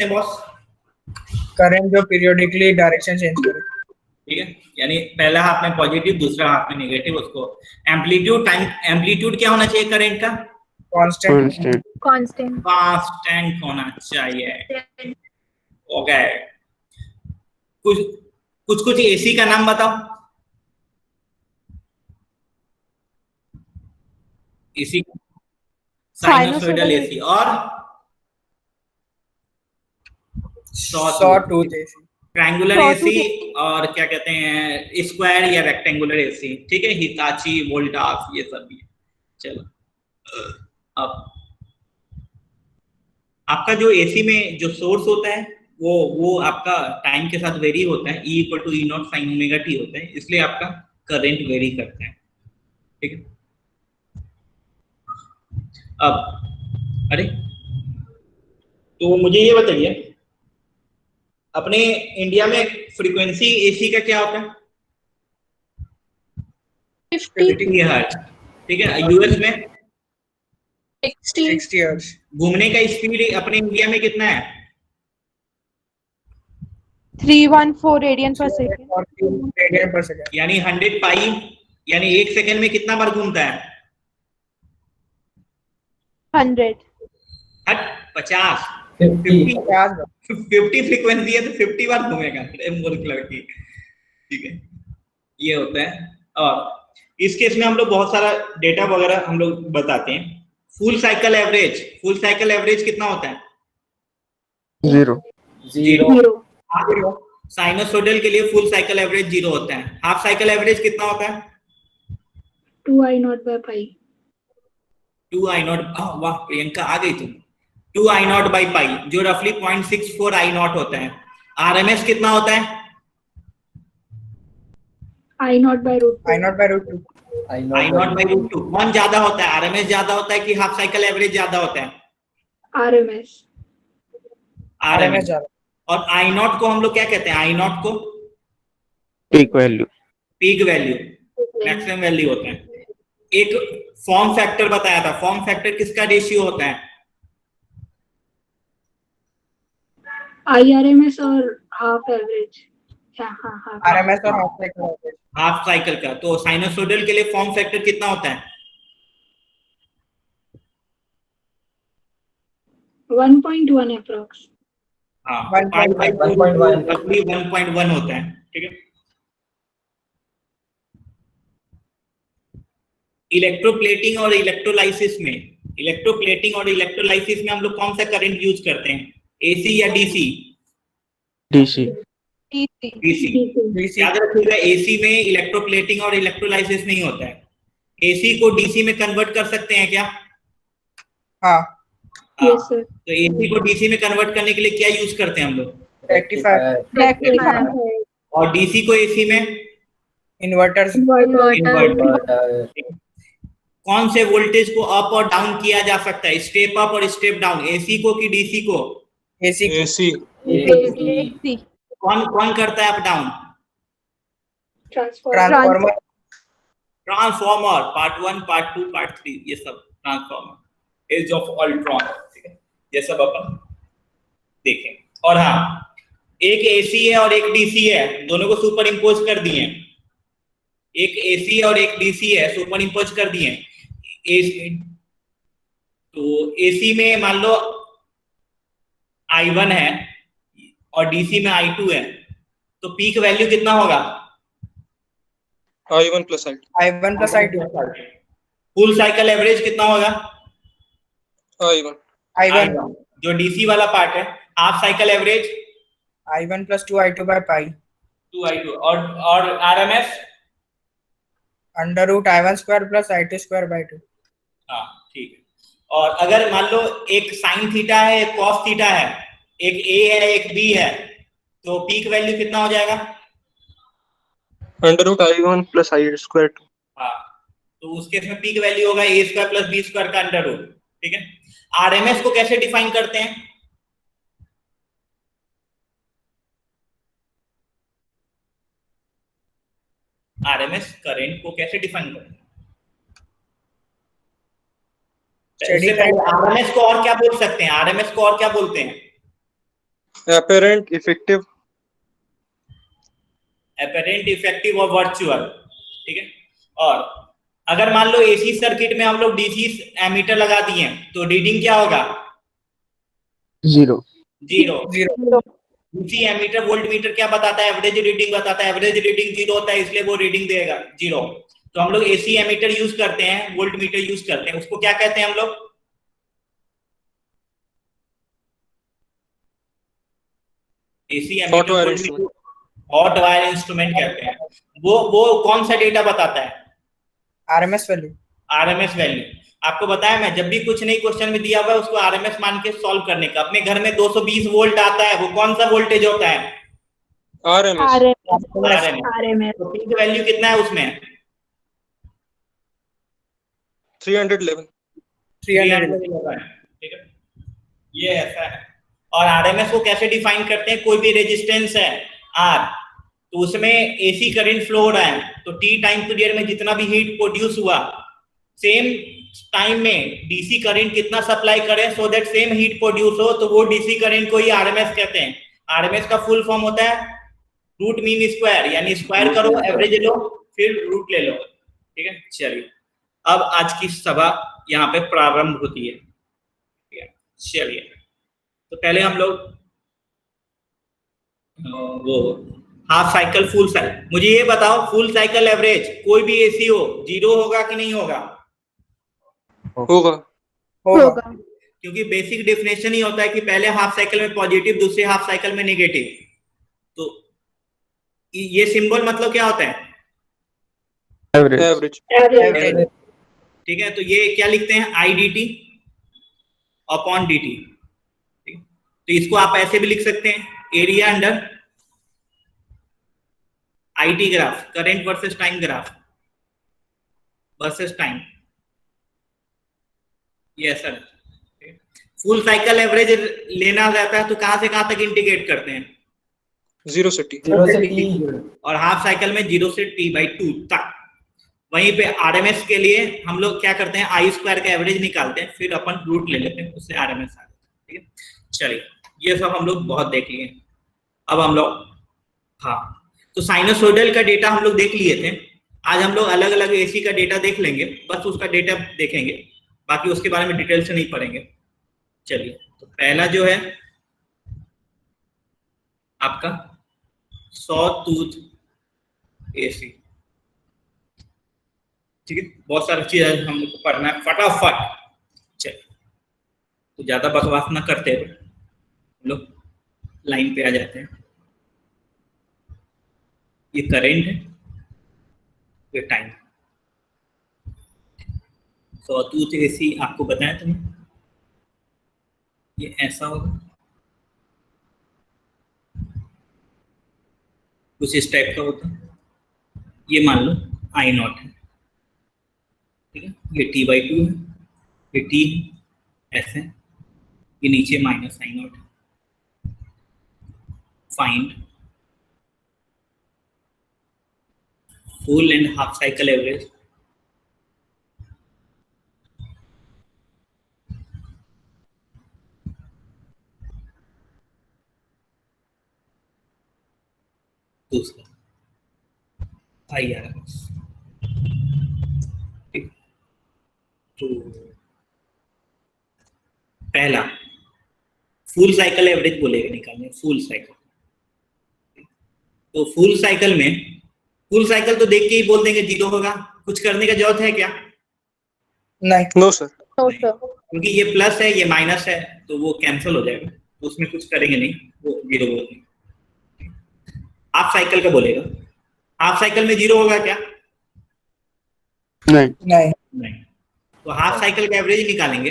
Boss? Current जो periodically direction change करे, ठीक है, यानी पहला हाफ में पॉजिटिव, दूसरा हाफ में नेगेटिव। उसको एम्पलीट्यूड, टाइम एम्पलीट्यूड क्या होना चाहिए करंट का? कांस्टेंट कांस्टेंट होना चाहिए। ओके, कुछ कुछ कुछ एसी का नाम बताओ। एसी, साइनोसॉइडल एसी और saw tooth AC, triangular AC और क्या कहते हैं स्क्वायर या रेक्टेंगुलर एसी। ठीक है, हिताची, वोल्टास, ये सब भी है। चलो, अब आपका जो एसी में जो सोर्स होता है वो आपका टाइम के साथ वेरी होता है, E = E0 sin omega t होता है, इसलिए आपका करंट वेरी करता है। ठीक है, अब अरे तो मुझे ये बताइए, अपने इंडिया में फ्रीक्वेंसी एसी का क्या होता है? 50 हर्ट्ज। ठीक है, यूएस में 60 हर्ट्ज। घूमने का स्पीड अपने इंडिया में कितना है? 314 रेडियन पर सेकेंड, यानी 100 पाई, यानी 1 सेकेंड में कितना बार घूमता है? 100 50 50 फ्रीक्वेंसी है तो 50 बार घूमेगा। मूर्ख लड़की। ठीक है, ये होता है। और इस केस में हम लोग बहुत सारा डेटा वगैरह हम लोग बताते हैं। फुल साइकिल एवरेज कितना होता है? 0। साइनोसॉइडल के लिए फुल साइकिल एवरेज 0 होता है। हाफ साइकिल एवरेज कितना होता है? 2I0/π। 2I0, वाह प्रियंका आ गई तुम। 2I0/π जो रफली 0.64 I0 होता है। आरएमएस कितना होता है? I0/√2। I0/√2। कौन ज्यादा होता है, आरएमएस ज्यादा होता है कि हाफ साइकिल एवरेज ज्यादा होता है? आरएमएस ज्यादा। और I0 को हम लोग क्या कहते हैं? I0 को पीक वैल्यू, मैक्सिमम वैल्यू होता है। एक फॉर्म फैक्टर बताया था, फॉर्म फैक्टर किसका रेशियो होता है? IRMS और हाफ एवरेज, आरएमएस और हाफ साइकिल का। तो साइनोसॉइडल के लिए फॉर्म फैक्टर कितना होता है? 1.1 अप्रॉक्स। हाँ, 1.1 होता है। ठीक है, इलेक्ट्रोप्लेटिंग और इलेक्ट्रोलाइसिस में हम लोग कौन सा करंट यूज करते हैं, एसी या डीसी? डीसी। याद रखिएगा, एसी में इलेक्ट्रोप्लेटिंग और इलेक्ट्रोलाइसिस नहीं होता है। एसी को डीसी में कन्वर्ट कर सकते हैं क्या? हाँ, यस सर। तो एसी को डीसी में कन्वर्ट करने के लिए क्या यूज करते हैं हम लोग? रेक्टिफायर। और डीसी को एसी में इन्वर्टर्स। कौन से वोल्टेज को अप और डाउन किया जा सकता है, स्टेप अप और स्टेप डाउन, एसी को कि डीसी को? एसी। कौन करता है up down? Transformer. Part 1, part 2, part 3, ये सब ट्रांसफॉर्मर, एज ऑफ अल्ट्रॉन। ठीक है, ये सब अपन देखें। और हाँ, एक एसी है और एक डीसी है, दोनों को सुपर इम्पोज कर दिए। एक एसी और एक डीसी है, सुपर इम्पोज कर दिए। तो एसी में मान लो I1 है और डीसी में I2 है, तो पीक वैल्यू कितना होगा? I1 + I2। Full cycle average कितना होगा? I1 जो डीसी वाला पार्ट है। Half cycle average I1 + 2I2/π। 2I2। और आरएमएस √I1² + I2² 2। हाँ, ठीक है। और अगर मान लो एक साइन थीटा है, एक कॉस थीटा है, एक ए है, एक बी है, तो पीक वैल्यू कितना हो जाएगा? √I1 + I2² 2। हाँ, तो उस केस में पीक वैल्यू होगा A² + B² का अंडर रूट। ठीक है, आरएमएस को कैसे डिफाइन करते हैं? आरएमएस करंट को कैसे डिफाइन करते हैं? आरएमएस को और क्या बोल सकते हैं? आरएमएस को और क्या बोलते हैं? apparent, effective, अपेरेंट, इफेक्टिव और वर्चुअल, ठीक है। और अगर मान लो एसी सर्किट में हम लोग डीसी एमीटर लगा दिए तो रीडिंग क्या होगा? 0 zero. Zero DC ammeter volt meter क्या बताता है? एवरेज रीडिंग बताता है। एवरेज रीडिंग 0 होता है, इसलिए वो रीडिंग देगा 0। तो हम लोग एसी एमीटर यूज करते हैं, वोल्ट मीटर यूज करते हैं, उसको क्या कहते हैं हम लोग? AC hot wire ammeter instrument, hot wire instrument कहते हैं। वो कौन सा डेटा बताता है? RMS value. RMS value. आपको बताया मैं, जब भी कुछ नहीं क्वेश्चन में दिया हुआ है उसको आरएमएस मान के सॉल्व करने का। अपने घर में 220 वोल्ट आता है, वो कौन सा वोल्टेज होता है? RMS, RMS। तो पीक वैल्यू कितना है उसमें? 311, 311। ठीक है, ये ऐसा है। और आरएमएस को कैसे डिफाइन करते हैं? कोई भी रेजिस्टेंस है आर, तो उसमें एसी करंट फ्लो हो रहा है, तो टी टाइम पीरियड में जितना भी हीट प्रोड्यूस हुआ, सेम टाइम में डीसी करंट कितना सप्लाई करें so that same heat produce हो, तो वो डीसी करंट को ही आरएमएस कहते हैं। आरएमएस का फुल फॉर्म होता है रूट मीन स्क्वायर, यानी स्क्वायर करो, एवरेज लो, फिर रूट ले लो। ठीक है, चलिए अब आज की सभा यहाँ पे प्रारंभ होती है। ठीक है, चलिए तो पहले हम लोग वो हाफ साइकिल, फुल साइकिल, मुझे ये बताओ फुल साइकिल एवरेज कोई भी एसी हो 0 होगा कि नहीं होगा? होगा, होगा। क्योंकि बेसिक डेफिनेशन ही होता है कि पहले हाफ साइकिल में पॉजिटिव, दूसरे हाफ साइकिल में नेगेटिव। तो ये सिंबल मतलब क्या होता है? Average, average. ठीक है, तो ये क्या लिखते हैं? I D T upon D T. तो इसको आप ऐसे भी लिख सकते हैं, area under I T graph, current versus time graph versus time, ये ऐसा है। फुल साइकिल एवरेज लेना रहता है तो कहां से कहां तक इंटीग्रेट करते हैं? 0 से T, और हाफ साइकिल में 0 से T/2 तक। वहीं पे आरएमएस के लिए हम लोग क्या करते हैं? आई स्क्वायर का एवरेज निकालते हैं, फिर अपन रूट ले लेते हैं, उससे आरएमएस आ जाता है। ठीक है, चलिए ये सब हम लोग बहुत देख लिए। अब हम लोग, हाँ, तो साइनोसॉइडल का डेटा हम लोग देख लिए थे। आज हम लोग अलग अलग एसी का डेटा देख लेंगे, बस उसका डेटा देखेंगे, बाकी उसके बारे में डिटेल से नहीं पढ़ेंगे। चलिए, तो पहला जो है आपका सॉ टूथ एसी। ठीक है, बहुत सारी चीजें हम लोग को पढ़ना है फटाफट। चलिए, तो ज्यादा बकवास ना करते हुए हम लोग लाइन पे आ जाते हैं। ये करेंट है, ये टाइम। सॉ टूथ एसी आपको बताया था, ये ऐसा होगा, कुछ इस टाइप का होता है। ये मान लो आई नॉट है, ठीक है, ये T/2 है, ये T ऐसे, ये नीचे माइनस आई नॉट है। Find full and half cycle average दूसरा IRMS। तो पहला फुल साइकिल एवरेज बोलेगा निकालने, फुल साइकिल। तो फुल साइकिल में, फुल साइकिल तो देख के ही बोल देंगे 0 होगा, कुछ करने का जरूरत है क्या? नहीं। नो सर, क्योंकि ये प्लस है, ये माइनस है, तो वो कैंसिल हो जाएगा, तो उसमें कुछ करेंगे नहीं, वो 0 बोलेंगे। हाफ साइकिल का बोलेगा, हाफ साइकिल में 0 होगा क्या? नहीं। नहीं। तो हाफ साइकिल का एवरेज निकालेंगे,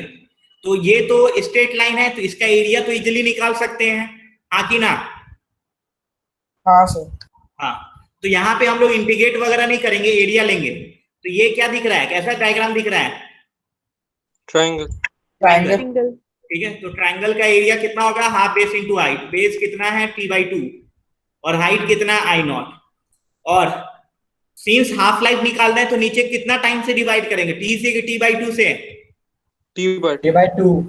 तो ये तो स्ट्रेट लाइन है, तो इसका एरिया तो इजीली निकाल सकते हैं, हाँ कि ना? हाँ सर। हाँ, तो यहाँ पे हम लोग इंटीग्रेट वगैरह नहीं करेंगे, एरिया लेंगे। तो ये क्या दिख रहा है, कैसा डायग्राम दिख रहा है? Triangle, triangle. ठीक है, तो ट्रायंगल का एरिया कितना होगा? Half base into height. Base कितना है? T/2, और हाइट कितना है? I not. और सिंस हाफ लाइफ निकालना है तो नीचे कितना टाइम से डिवाइड करेंगे? T से कि T/2 से? T/2,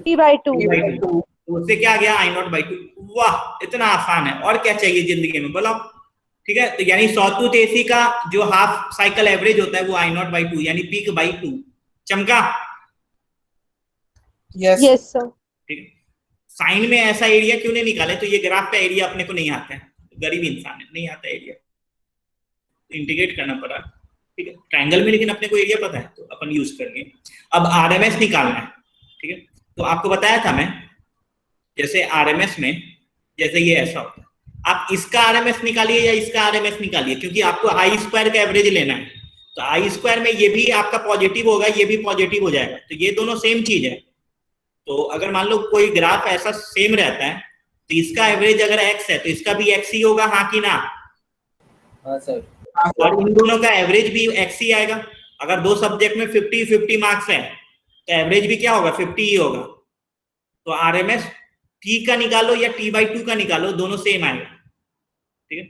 T/2। तो तो उससे क्या आ गया आई नॉट बाई टू। वाह, इतना आसान है, और क्या चाहिए जिंदगी में, बोलो। ठीक है, तो यानी सॉटूथ एसी का जो हाफ साइकिल एवरेज होता है वो आई नॉट बाई टू, यानी पीक बाई टू। चमका? Yes. Yes, sir. ठीक है। साइन में ऐसा एरिया क्यों नहीं निकाले? तो ये ग्राफ का एरिया अपने को नहीं आता है, गरीब इंसान है, नहीं आता एरिया, इंटीग्रेट करना पड़ा। ठीक है, ट्रायंगल में लेकिन अपने को एरिया पता है तो अपन यूज करेंगे। अब आरएमएस निकालना है। ठीक है, तो आपको बताया था मैं, जैसे आरएमएस में जैसे ये ऐसा होता है, आप इसका आरएमएस निकालिए या इसका आरएमएस निकालिए, क्योंकि आपको आई स्क्वायर का एवरेज लेना है। तो आई स्क्वायर में ये भी आपका पॉजिटिव होगा, ये भी पॉजिटिव हो जाएगा, तो ये दोनों सेम चीज है। तो अगर मान लो कोई ग्राफ ऐसा सेम रहता है, तो इसका एवरेज अगर एक्स है तो इसका भी एक्स ही होगा, हाँ कि ना? हाँ सर। और इन दोनों का एवरेज भी एक्स ही आएगा। अगर दो सब्जेक्ट में 50-50 मार्क्स है तो एवरेज भी क्या होगा? 50 ही होगा। तो आरएमएस टी का निकालो या टी बाई टू का निकालो, दोनों सेम आएगा। ठीक है,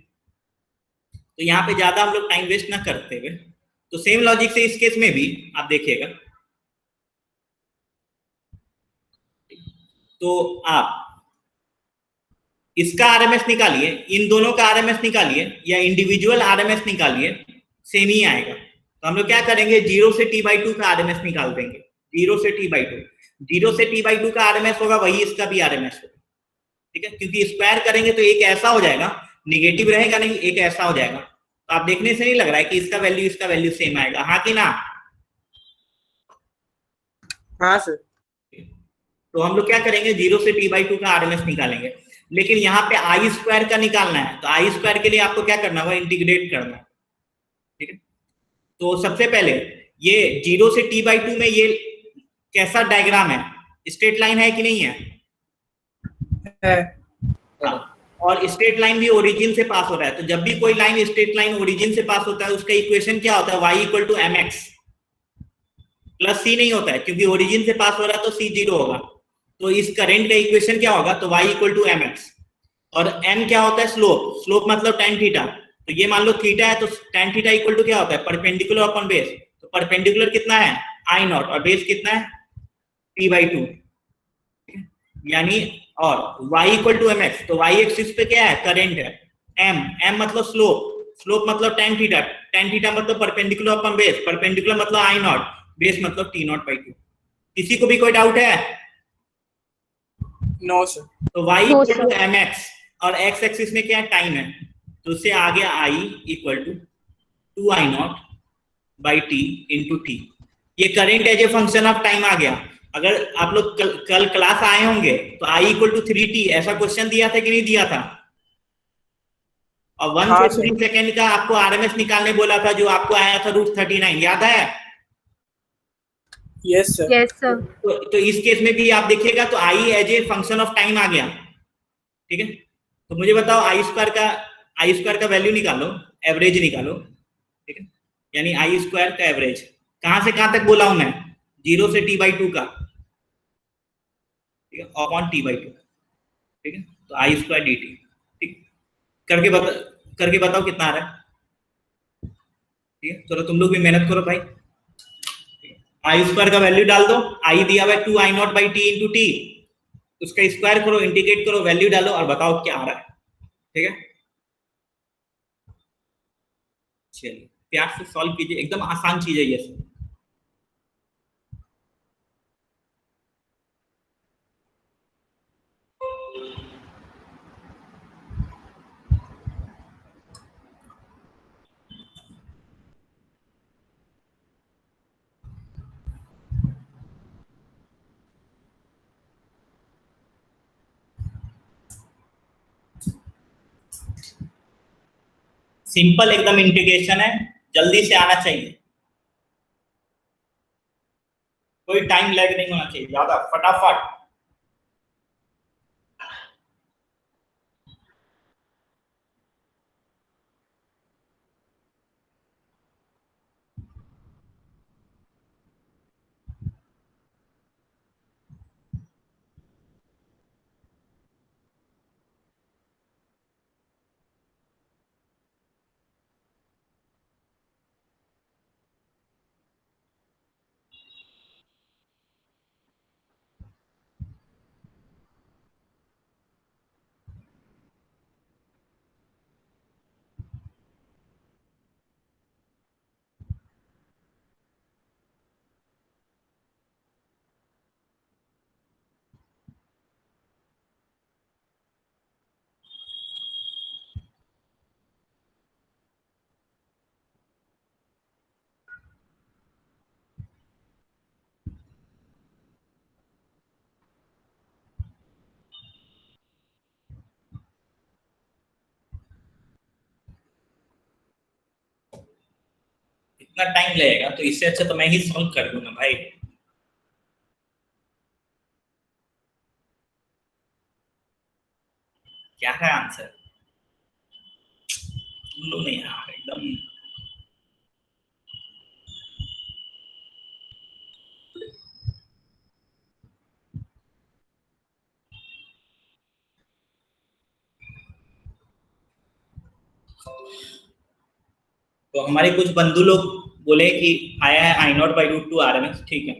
तो यहाँ पे ज्यादा हम लोग टाइम वेस्ट ना करते हुए, तो सेम लॉजिक से इस केस में भी आप देखिएगा। तो आप इसका आरएमएस निकालिए, इन दोनों का आरएमएस निकालिए या इंडिविजुअल आरएमएस निकालिए, सेम ही आएगा। तो हम लोग क्या करेंगे, 0 से t बाई टू का आरएमएस निकाल देंगे। 0 से t बाई टू, 0 से t बाई टू का आरएमएस होगा, वही इसका भी आरएमएस होगा। ठीक है, क्योंकि स्क्वायर करेंगे तो एक ऐसा हो जाएगा, निगेटिव रहेगा नहीं, एक ऐसा हो जाएगा। तो आप देखने से नहीं लग रहा है कि इसका वैल्यू सेम आएगा, हाँ कि ना? हाँ सर। तो हम लोग क्या करेंगे, 0 से t बाई टू का आरएमएस निकालेंगे। लेकिन यहाँ पे आई स्क्वायर का निकालना है, तो आई स्क्वायर के लिए आपको क्या करना होगा, इंटीग्रेट करना है। ठीक है, तो सबसे पहले ये 0 से t बाई टू में ये कैसा डायग्राम है, स्ट्रेट लाइन है कि नहीं है? है। हाँ, और स्ट्रेट लाइन भी ओरिजिन से पास हो रहा है। तो जब भी कोई लाइन स्ट्रेट लाइन ओरिजिन से पास होता है, उसका इक्वेशन क्या होता है, y equal to M X plus C नहीं होता है, क्योंकि ओरिजिन से पास हो रहा है तो सी 0 होगा। तो इस करंट का इक्वेशन क्या होगा, तो y equal to M x, और m क्या होता है, स्लोप। स्लोप मतलब tan थीटा। तो ये मान लो थीटा है, तो tan थीटा इक्वल टू क्या होता है, परपेंडिकुलर अपॉन बेस। तो परपेंडिकुलर कितना है, आई नॉट, और बेस कितना है, t बाई टू। यानी और y equal to M x, तो y एक्सिस पे क्या है, करंट है, m मतलब स्लोप, स्लोप मतलब tan थीटा, tan थीटा मतलब परपेंडिकुलर अपॉन बेस, परपेंडिकुलर मतलब आई नॉट, बेस मतलब t नॉट बाई टू। किसी को भी कोई डाउट है? No sir. तो y No, equal to sir. M x, और x एक्सिस में क्या है, टाइम है, तो उससे आ गया i equal to 2 I naught by T into T. ये current as a function of time आ गया। अगर आप लोग कल क्लास आए होंगे तो i इक्वल टू 3t ऐसा क्वेश्चन दिया था कि नहीं दिया था? और 1 हाँ से सर। 3 सेकेंड का आपको आरएमएस निकालने बोला था, जो आपको आया था √39, याद है? Yes sir. Yes, sir. तो इस केस में भी आप देखिएगा तो i as a function of time आ गया। ठीक है, तो मुझे बताओ आई स्क्वायर का वैल्यू निकालो, एवरेज निकालो। ठीक है, यानी आई स्क्वायर का एवरेज कहां से कहां तक बोला हूं मैं, 0 से t बाई टू का, ठीक है, अपॉन t बाई टू। ठीक है, तो आई स्क्वायर डी टी। ठीक, करके बताओ कितना आ रहा है। ठीक है, चलो तुम लोग भी मेहनत करो भाई। आई स्क्वायर का वैल्यू डाल दो, आई दिया हुआ है 2 I naught by T into T, उसका स्क्वायर करो, इंटीग्रेट करो, वैल्यू डालो और बताओ क्या आ रहा है। ठीक है, चलिए प्यार से सॉल्व कीजिए, एकदम आसान चीज है ये सब। सिंपल एकदम इंटीग्रेशन है, जल्दी से आना चाहिए, कोई टाइम लैग नहीं होना चाहिए ज्यादा, फटाफट। इतना टाइम लगेगा, तो इससे अच्छा तो मैं ही सॉल्व कर दूंगा भाई। क्या है आंसर? लो नहीं यार एकदम। तो हमारे कुछ बंधु लोग बोले कि आया है I naught by root two R M S, ठीक है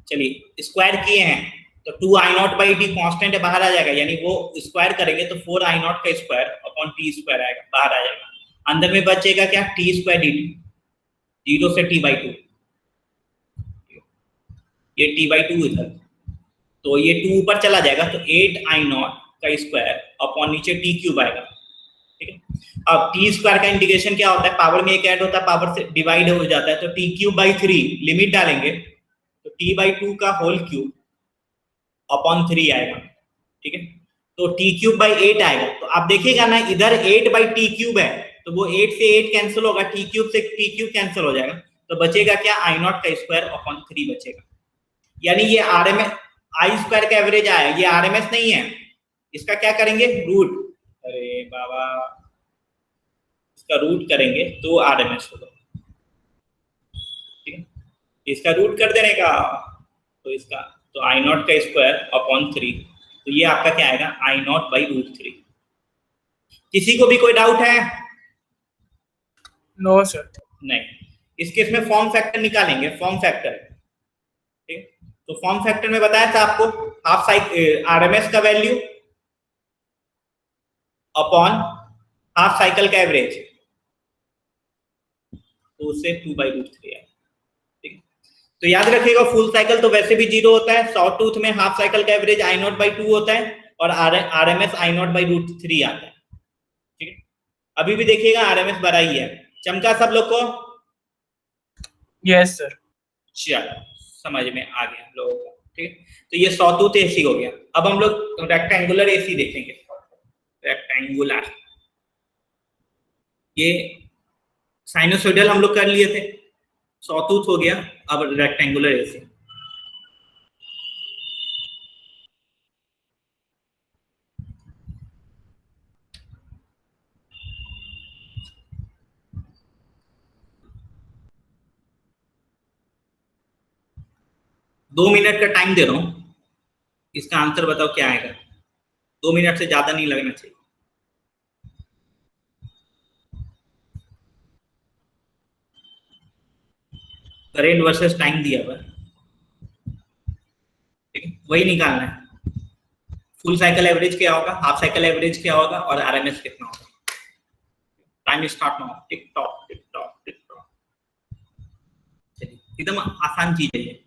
चलिए स्क्वायर किए हैं, तो two I naught by D constant है बाहर आ जाएगा, यानी वो स्क्वायर करेंगे तो फोर आई नॉट का स्क्वायर अपॉन टी स्क्वायर आएगा, बाहर आ जाएगा। अंदर में बचेगा क्या? T square D T, zero से टी बाई टू, ये टी बाई टू इधर, तो ये टू ऊपर चला जाएगा, तो एट आई नॉट का स्क्वायर अपॉन नीचे टी क्यूब आएगा, ठीक है। अब टी स्क्वायर का इंटीग्रेशन क्या होता है? पावर में एक ऐड होता है, पावर से डिवाइड हो जाता है, तो T cube by three limit डालेंगे तो टी बाई टू का होल क्यूब अपॉन थ्री आएगा, ठीक है। तो टी क्यूब बाई एट आएगा, तो आप देखिएगा ना इधर एट बाई टी क्यूब है, तो वो एट से एट कैंसिल होगा, टी क्यूब से टी क्यूब कैंसिल हो जाएगा, तो बचेगा क्या? आई नॉट का स्क्वायर अपॉन थ्री बचेगा। यानी ये R M S I square का एवरेज आया, ये आर एम एस नहीं है, इसका क्या करेंगे? रूट, अरे बाबा इसका रूट करेंगे तो आर एम एस होगा, ठीक है। इसका रूट कर देने का, तो इसका तो आई नॉट का स्क्वायर अपॉन थ्री, तो ये आपका क्या आएगा? I naught by root three. किसी को भी कोई डाउट है? No sir. नहीं। इस केस में फॉर्म फैक्टर निकालेंगे, फॉर्म फैक्टर, ठीक। तो फॉर्म फैक्टर में बताया था आपको हाफ साइकिल आरएमएस का वैल्यू अपॉन हाफ साइकिल का एवरेज, तो उससे टू बाई रूट थ्री है, ठीक। तो याद रखिएगा फुल साइकिल तो वैसे भी जीरो होता है, शॉर्ट टूथ में हाफ साइकिल का average I naught by two होता है और RMS I naught by root three आता है, ठीक है। अभी भी देखिएगा आरएमएस बड़ा ही है। चमका सब लोग को? Yes sir. चलो समझ में आ गया लोगों को, ठीक। तो ये सॉटूथ एसी हो गया। अब हम लोग रेक्टेंगुलर एसी देखेंगे। रेक्टेंगुलर, ये साइनोसॉइडल हम लोग कर लिए थे, सॉटूथ हो गया, अब रेक्टेंगुलर एसी। दो मिनट का टाइम दे रहा हूं, इसका आंसर बताओ क्या आएगा। 2 मिनट से ज्यादा नहीं लगना चाहिए। करेंट वर्सेस टाइम दिया हुआ है, ठीक है, वही निकालना है। फुल साइकिल एवरेज क्या होगा, हाफ साइकिल एवरेज क्या होगा और आरएमएस कितना होगा। Time start now. Tick tock tick tock tick tock. चलिए एकदम आसान चीज है ये।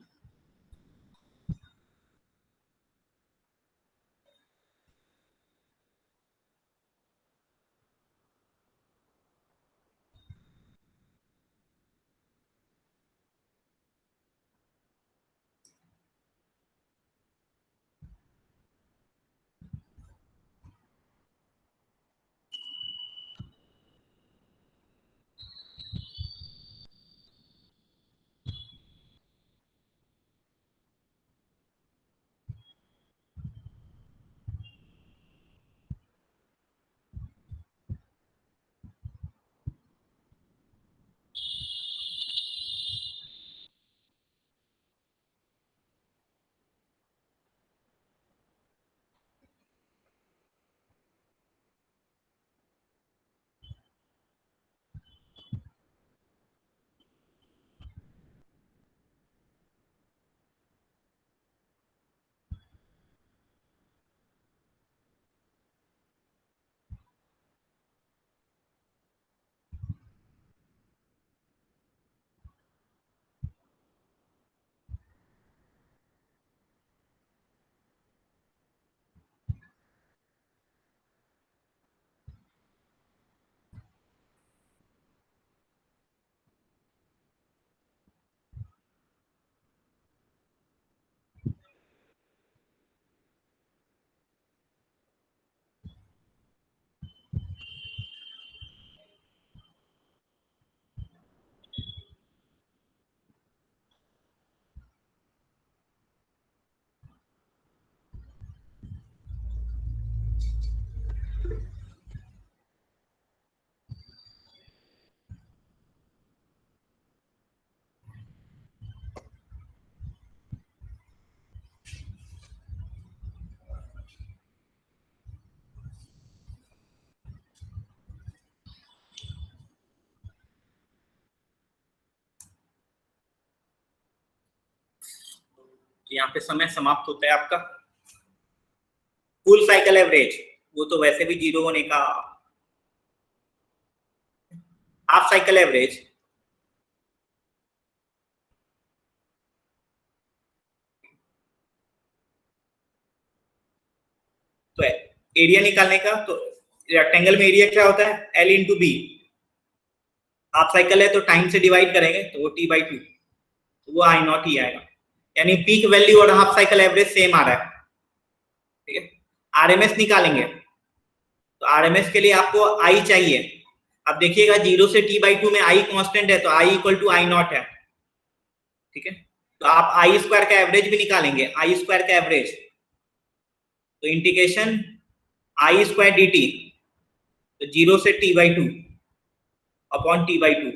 तो यहाँ पे समय समाप्त होता है आपका। फुल साइकिल एवरेज वो तो वैसे भी 0 होने का। हाफ साइकिल एवरेज तो एरिया निकालने का, तो रेक्टेंगल में एरिया क्या होता है, L into B. Half cycle है तो टाइम से डिवाइड करेंगे तो वो T/2, तो वो I नॉट ही आएगा। यानी पीक वैल्यू और हाफ साइकिल एवरेज सेम आ रहा है। ठीक है, आरएमएस निकालेंगे तो आरएमएस के लिए आपको I चाहिए। अब देखिएगा 0 से T/2 में I कांस्टेंट है तो I equal to I naught है। ठीक है, तो आप I स्क्वायर का एवरेज भी निकालेंगे, I स्क्वायर का एवरेज, तो इंटीग्रेशन I स्क्वायर dt, तो 0 से T/2 अपॉन T/2,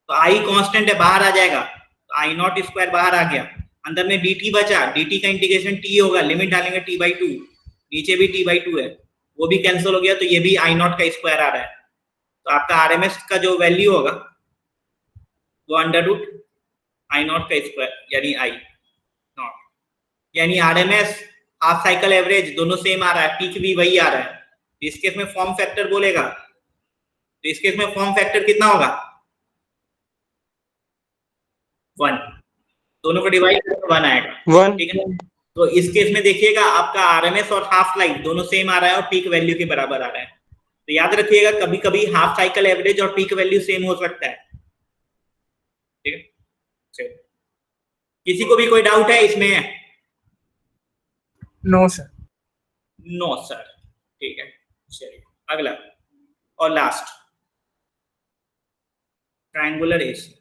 तो I कांस्टेंट है, बाहर आ जाएगा, तो I नॉट स्क्वायर बाहर आ गया, अंदर में dt बचा, dt का इंटीग्रेशन t होगा, लिमिट डालेंगे T/2, नीचे भी T/2 है, वो भी कैंसिल हो गया, तो ये भी I नॉट का स्क्वायर आ रहा है। तो आपका आरएमएस का जो वैल्यू होगा वो अंडर रूट I नॉट का स्क्वायर यानी I नॉट, यानी आरएमएस हाफ साइकिल एवरेज दोनों सेम आ रहा है, पीक भी वही आ रहा है। तो इस केस में फॉर्म फैक्टर बोलेगा, तो इस केस में फॉर्म फैक्टर कितना होगा, 1, दोनों को डिवाइड करके 1 आएगा। 1 ठीक है, तो इस केस में देखिएगा आपका आरएमएस और हाफ लाइफ दोनों सेम आ रहा है और पीक वैल्यू के बराबर आ रहा है। तो याद रखिएगा कभी कभी हाफ साइकिल एवरेज और पीक वैल्यू सेम हो सकता है। ठीक है, चलिए, किसी को भी कोई डाउट है इसमें? No sir. No sir. ठीक है, चलिए अगला और लास्ट, ट्रायंगुलर एसी।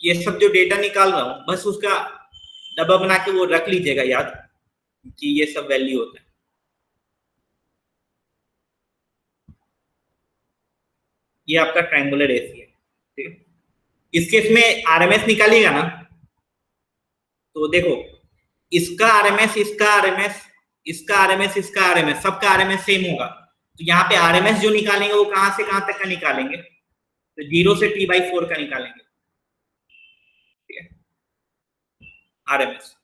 ये सब जो डेटा निकाल रहा हूं बस उसका डब्बा बना के वो रख लीजिएगा याद कि ये सब वैल्यू होता है। ये आपका ट्रायंगुलर एसी है। ठीक है, इस केस में आरएमएस निकालिएगा ना, तो देखो इसका आरएमएस, इसका आरएमएस, इसका आरएमएस, इसका आरएमएस, सबका आरएमएस सेम होगा। तो यहाँ पे आरएमएस जो निकालेंगे वो कहां से कहां तक का निकालेंगे, तो 0 से T/4 का निकालेंगे। ठीक है, आरएमएस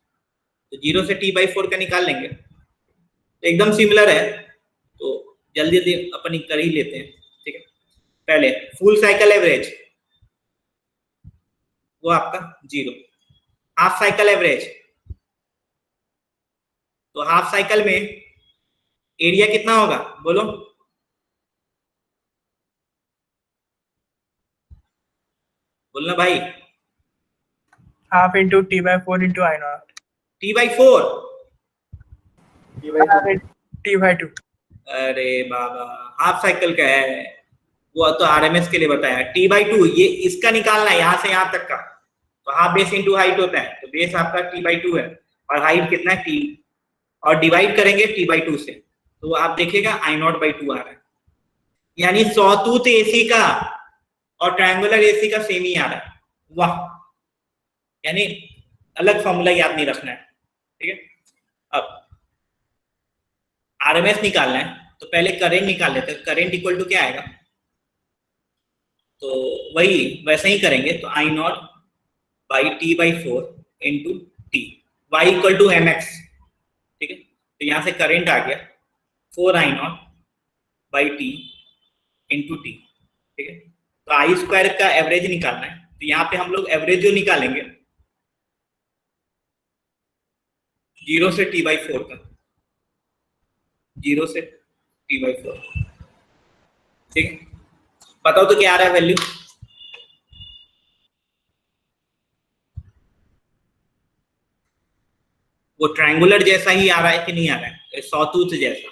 तो 0 से T/4 का निकाल लेंगे, तो एकदम सिमिलर है, तो जल्दी जल्दी अपन कर ही लेते हैं। ठीक है, पहले फुल साइकिल एवरेज वो आपका 0, हाफ साइकिल एवरेज, तो हाफ साइकिल में एरिया कितना होगा बोलो, बोलना भाई। Half into T/4 into I not, T/4, T/2। अरे बाबा हाफ साइकिल का है, वो तो आरएमएस के लिए बताया। T/2 ये इसका निकालना है यहाँ से यहाँ तक का, तो हाफ बेस इंटू हाइट होता है, तो बेस आपका T/2 है और हाइट कितना है T, और डिवाइड करेंगे T/2 से, तो आप देखिएगा I नॉट बाई 2 आ रहा है। यानी सॉटूथ एसी का और ट्रायंगुलर एसी का सेम ही आ रहा है। वाह, यानी अलग फॉर्मूला याद नहीं रखना है। ठीक है, अब आरएमएस निकालना है तो पहले करंट निकाल लेते हैं। करंट इक्वल टू क्या आएगा, तो वही वैसे ही करेंगे, तो I naught by T/4 into T, Y equal to mx। ठीक है, तो यहां से करंट आ गया 4I not by T into T. ठीक है, तो आई स्क्वायर का एवरेज निकालना है, तो यहाँ पे हम लोग एवरेज जो निकालेंगे 0 से T/4 का, 0 से T/4। ठीक है, बताओ तो क्या आ रहा है वैल्यू, वो ट्रायंगुलर जैसा ही आ रहा है कि नहीं आ रहा है, सॉटूथ जैसा?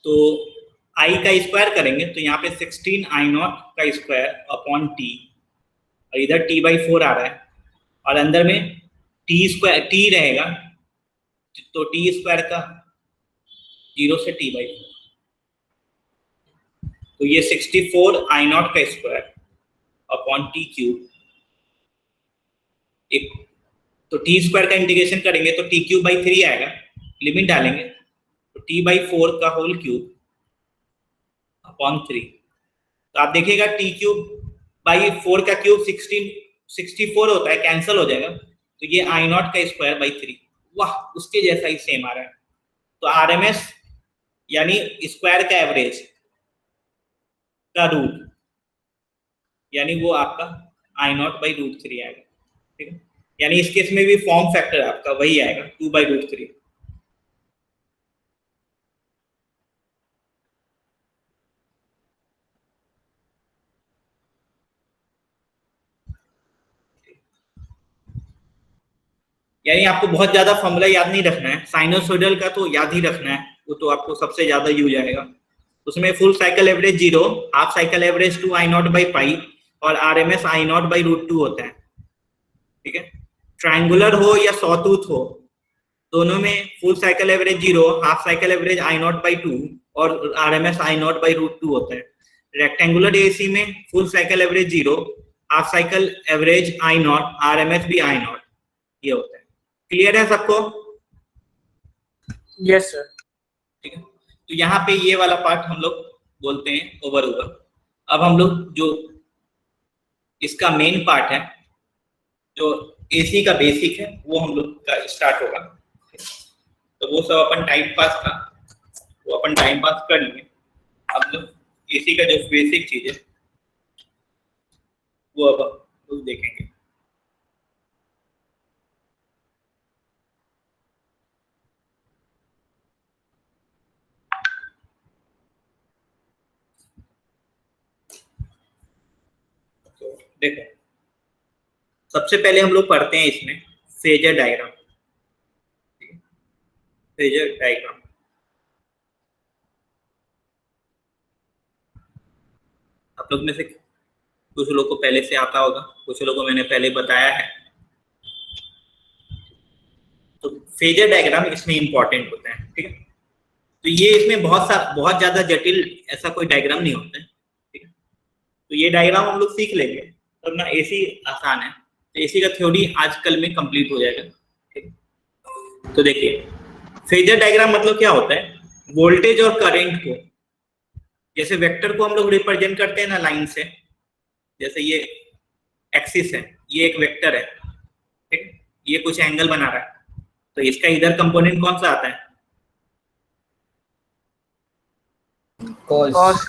तो आई का स्क्वायर करेंगे तो यहाँ पे 16 आई नॉट का स्क्वायर अपॉन टी, और इधर टी बाई 4 आ रहा है, और अंदर में टी स्क्वायर टी रहेगा, तो टी स्क्वायर का 0 से टी बाई 4, तो ये 64 आई नॉट का स्क्वायर अपॉन टी क्यूब, एक तो टी स्क्वायर का इंटीग्रेशन करेंगे तो टी क्यूब बाई 3 आएगा, लिमिट डालेंगे तो टी बाई 4 का होल क्यूब अपॉन 3, तो आप देखिएगा टी क्यूब बाई 4 का क्यूब 64 होता है, कैंसिल हो जाएगा, तो ये आई नॉट का स्क्वायर बाई 3, वाह उसके जैसा ही सेम आ रहा है। तो आरएमएस यानी स्क्वायर का एवरेज का रूट, यानी वो आपका आई नॉट बाई रूट 3 आएगा, ठीक है। यानी इस केस में भी फॉर्म फैक्टर आपका वही आएगा 2 बाई रूट 3। यानी आपको बहुत ज्यादा फॉर्मूला याद नहीं रखना है, साइनोसॉइडल का तो याद ही रखना है, वो तो आपको सबसे ज्यादा यूज आएगा। उसमें full cycle average 0, half cycle average 2 I naught by pi, और RMS I naught by root 2 होता है, ठीक है। ट्रायंगुलर हो या सॉटूथ हो, दोनों में full cycle average 0, half cycle average I naught by 2 और RMS I naught by root 2 होता है। रेक्टेंगुलर एसी में full cycle average 0, half cycle average I naught, RMS भी आई नॉट, ये होता है। क्लियर है सबको? Yes sir. ठीक है, तो यहाँ पे ये वाला पार्ट हम लोग बोलते हैं ओवर। अब हम लोग जो इसका मेन पार्ट है, जो एसी का बेसिक है, वो हम लोग का स्टार्ट होगा। तो वो सब अपन टाइम पास का, वो अपन टाइम पास कर लेंगे। अब लोग एसी का जो बेसिक चीज है वो अब लोग देखेंगे। तो देखो, सबसे पहले हम लोग पढ़ते हैं इसमें फेजर डायग्राम। फेजर डायग्राम आप लोग में से कुछ लोग को पहले से आता होगा, कुछ लोगों को मैंने पहले बताया है। तो फेजर डायग्राम इसमें इंपॉर्टेंट होता है, ठीक है। तो ये इसमें बहुत ज्यादा जटिल ऐसा कोई डायग्राम नहीं होता है, ठीक है। तो ये डायग्राम हम लोग सीख लेंगे तब ना एसी आसान है, तो एसी का थ्योरी आजकल में कंप्लीट हो जाएगा, ठीक। तो देखिए, फेजर डायग्राम मतलब क्या होता है, वोल्टेज और करंट को, जैसे वेक्टर को हम लोग रिप्रेजेंट करते हैं ना लाइन से, जैसे ये एक्सिस है, ये एक वेक्टर है, ठीक, ये कुछ एंगल बना रहा है, तो इसका इधर कंपोनेंट कौन सा आता है? cos,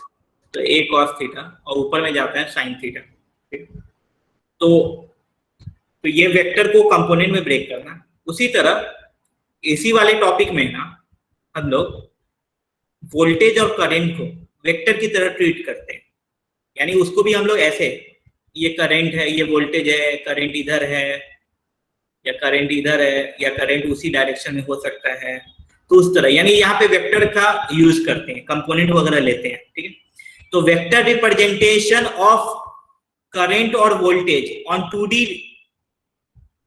तो ए cos थीटा, और ऊपर में जाता है sin थीटा, ठीक। तो ये वेक्टर को कंपोनेंट में ब्रेक करना। उसी तरह एसी वाले टॉपिक में ना हम लोग वोल्टेज और करंट को वेक्टर की तरह ट्रीट करते हैं, यानी उसको भी हम लोग ऐसे, ये करंट है, ये वोल्टेज है, करंट इधर है, या करंट इधर है, या करंट उसी डायरेक्शन में हो सकता है, तो उस तरह, यानी यहाँ पे वेक्टर का यूज करते हैं, कंपोनेंट वगैरह लेते हैं, ठीक है। तो वेक्टर रिप्रेजेंटेशन ऑफ करंट और voltage on 2D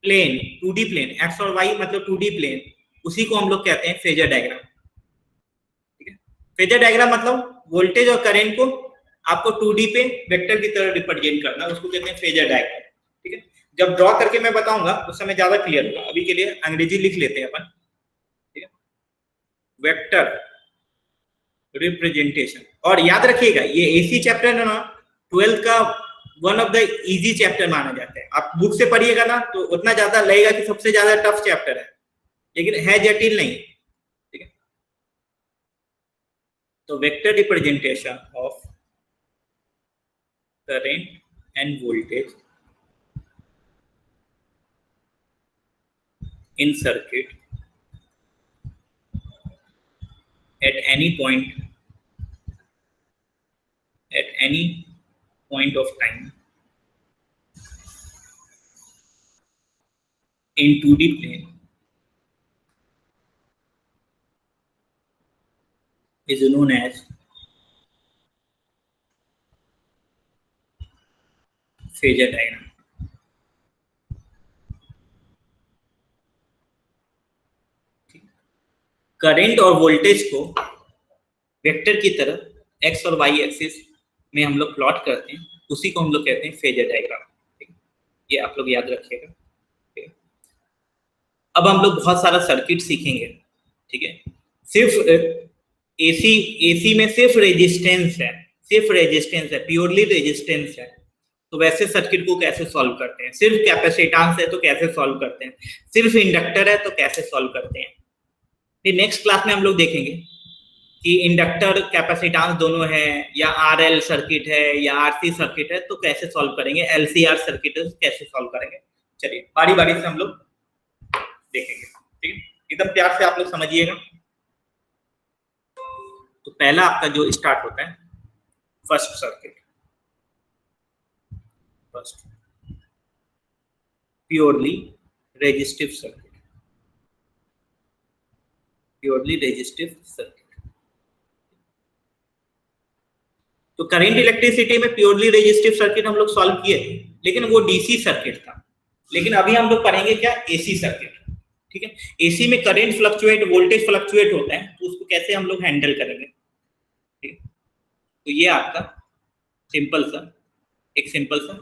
plane, 2D plane X और वाई मतलब 2D प्लेन, उसी को हम लोग कहते हैं फेजर डायग्राम, ठीक है। फेजर डायग्राम मतलब वोल्टेज और करंट को आपको 2D पे वेक्टर की तरह रिप्रेजेंट करना, उसको कहते हैं फेजर डायग्राम, ठीक है। जब ड्रॉ करके मैं बताऊंगा उस समय ज्यादा क्लियर होगा, अभी के लिए अंग्रेजी लिख लेते हैं अपन, ठीक है। वेक्टर रिप्रेजेंटेशन, और याद रखिएगा ये एसी चैप्टर है ना, 12th का one of the easy chapter माना जाता है। आप बुक से पढ़िएगा ना तो उतना ज्यादा लगेगा कि सबसे ज्यादा टफ चैप्टर है, लेकिन है जटिल नहीं, ठीक है। तो vector representation of current and voltage in circuit at any point of time in 2D plane is known as phasor diagram. Current और वोल्टेज को वेक्टर की तरह एक्स और वाई एक्सिस में हम लोग प्लॉट करते हैं, उसी को हम लोग कहते हैं फेजर डायग्राम। ये आप लोग याद रखिएगा। अब हम लोग बहुत सारा सर्किट सीखेंगे, ठीक है। सिर्फ एसी में सिर्फ रेजिस्टेंस है, प्योरली रेजिस्टेंस है, तो वैसे सर्किट को कैसे सॉल्व करते हैं। सिर्फ कैपेसिटेंस है तो कैसे सॉल्व करते हैं, सिर्फ इंडक्टर है तो कैसे सॉल्व करते हैं। फिर नेक्स्ट क्लास में हम लोग देखेंगे कि इंडक्टर कैपेसिटेंस दोनों है, या आरएल सर्किट है या आरसी सर्किट है, तो कैसे सॉल्व करेंगे, एलसीआर सर्किट कैसे सॉल्व करेंगे। चलिए बारी बारी से हम लोग देखेंगे, ठीक है। एकदम प्यार से आप लोग समझिएगा। तो पहला आपका जो स्टार्ट होता है first circuit, first purely resistive circuit, purely resistive circuit. तो करंट इलेक्ट्रिसिटी में प्योरली रेजिस्टिव सर्किट हम लोग सॉल्व किए थे, लेकिन वो डीसी सर्किट था। लेकिन अभी हम लोग पढ़ेंगे क्या, एसी सर्किट, ठीक है। एसी में करंट फ्लक्चुएट, वोल्टेज फ्लक्चुएट होता है, तो उसको कैसे हम लोग हैंडल करेंगे, ठीक है। तो ये आपका एक सिंपल सा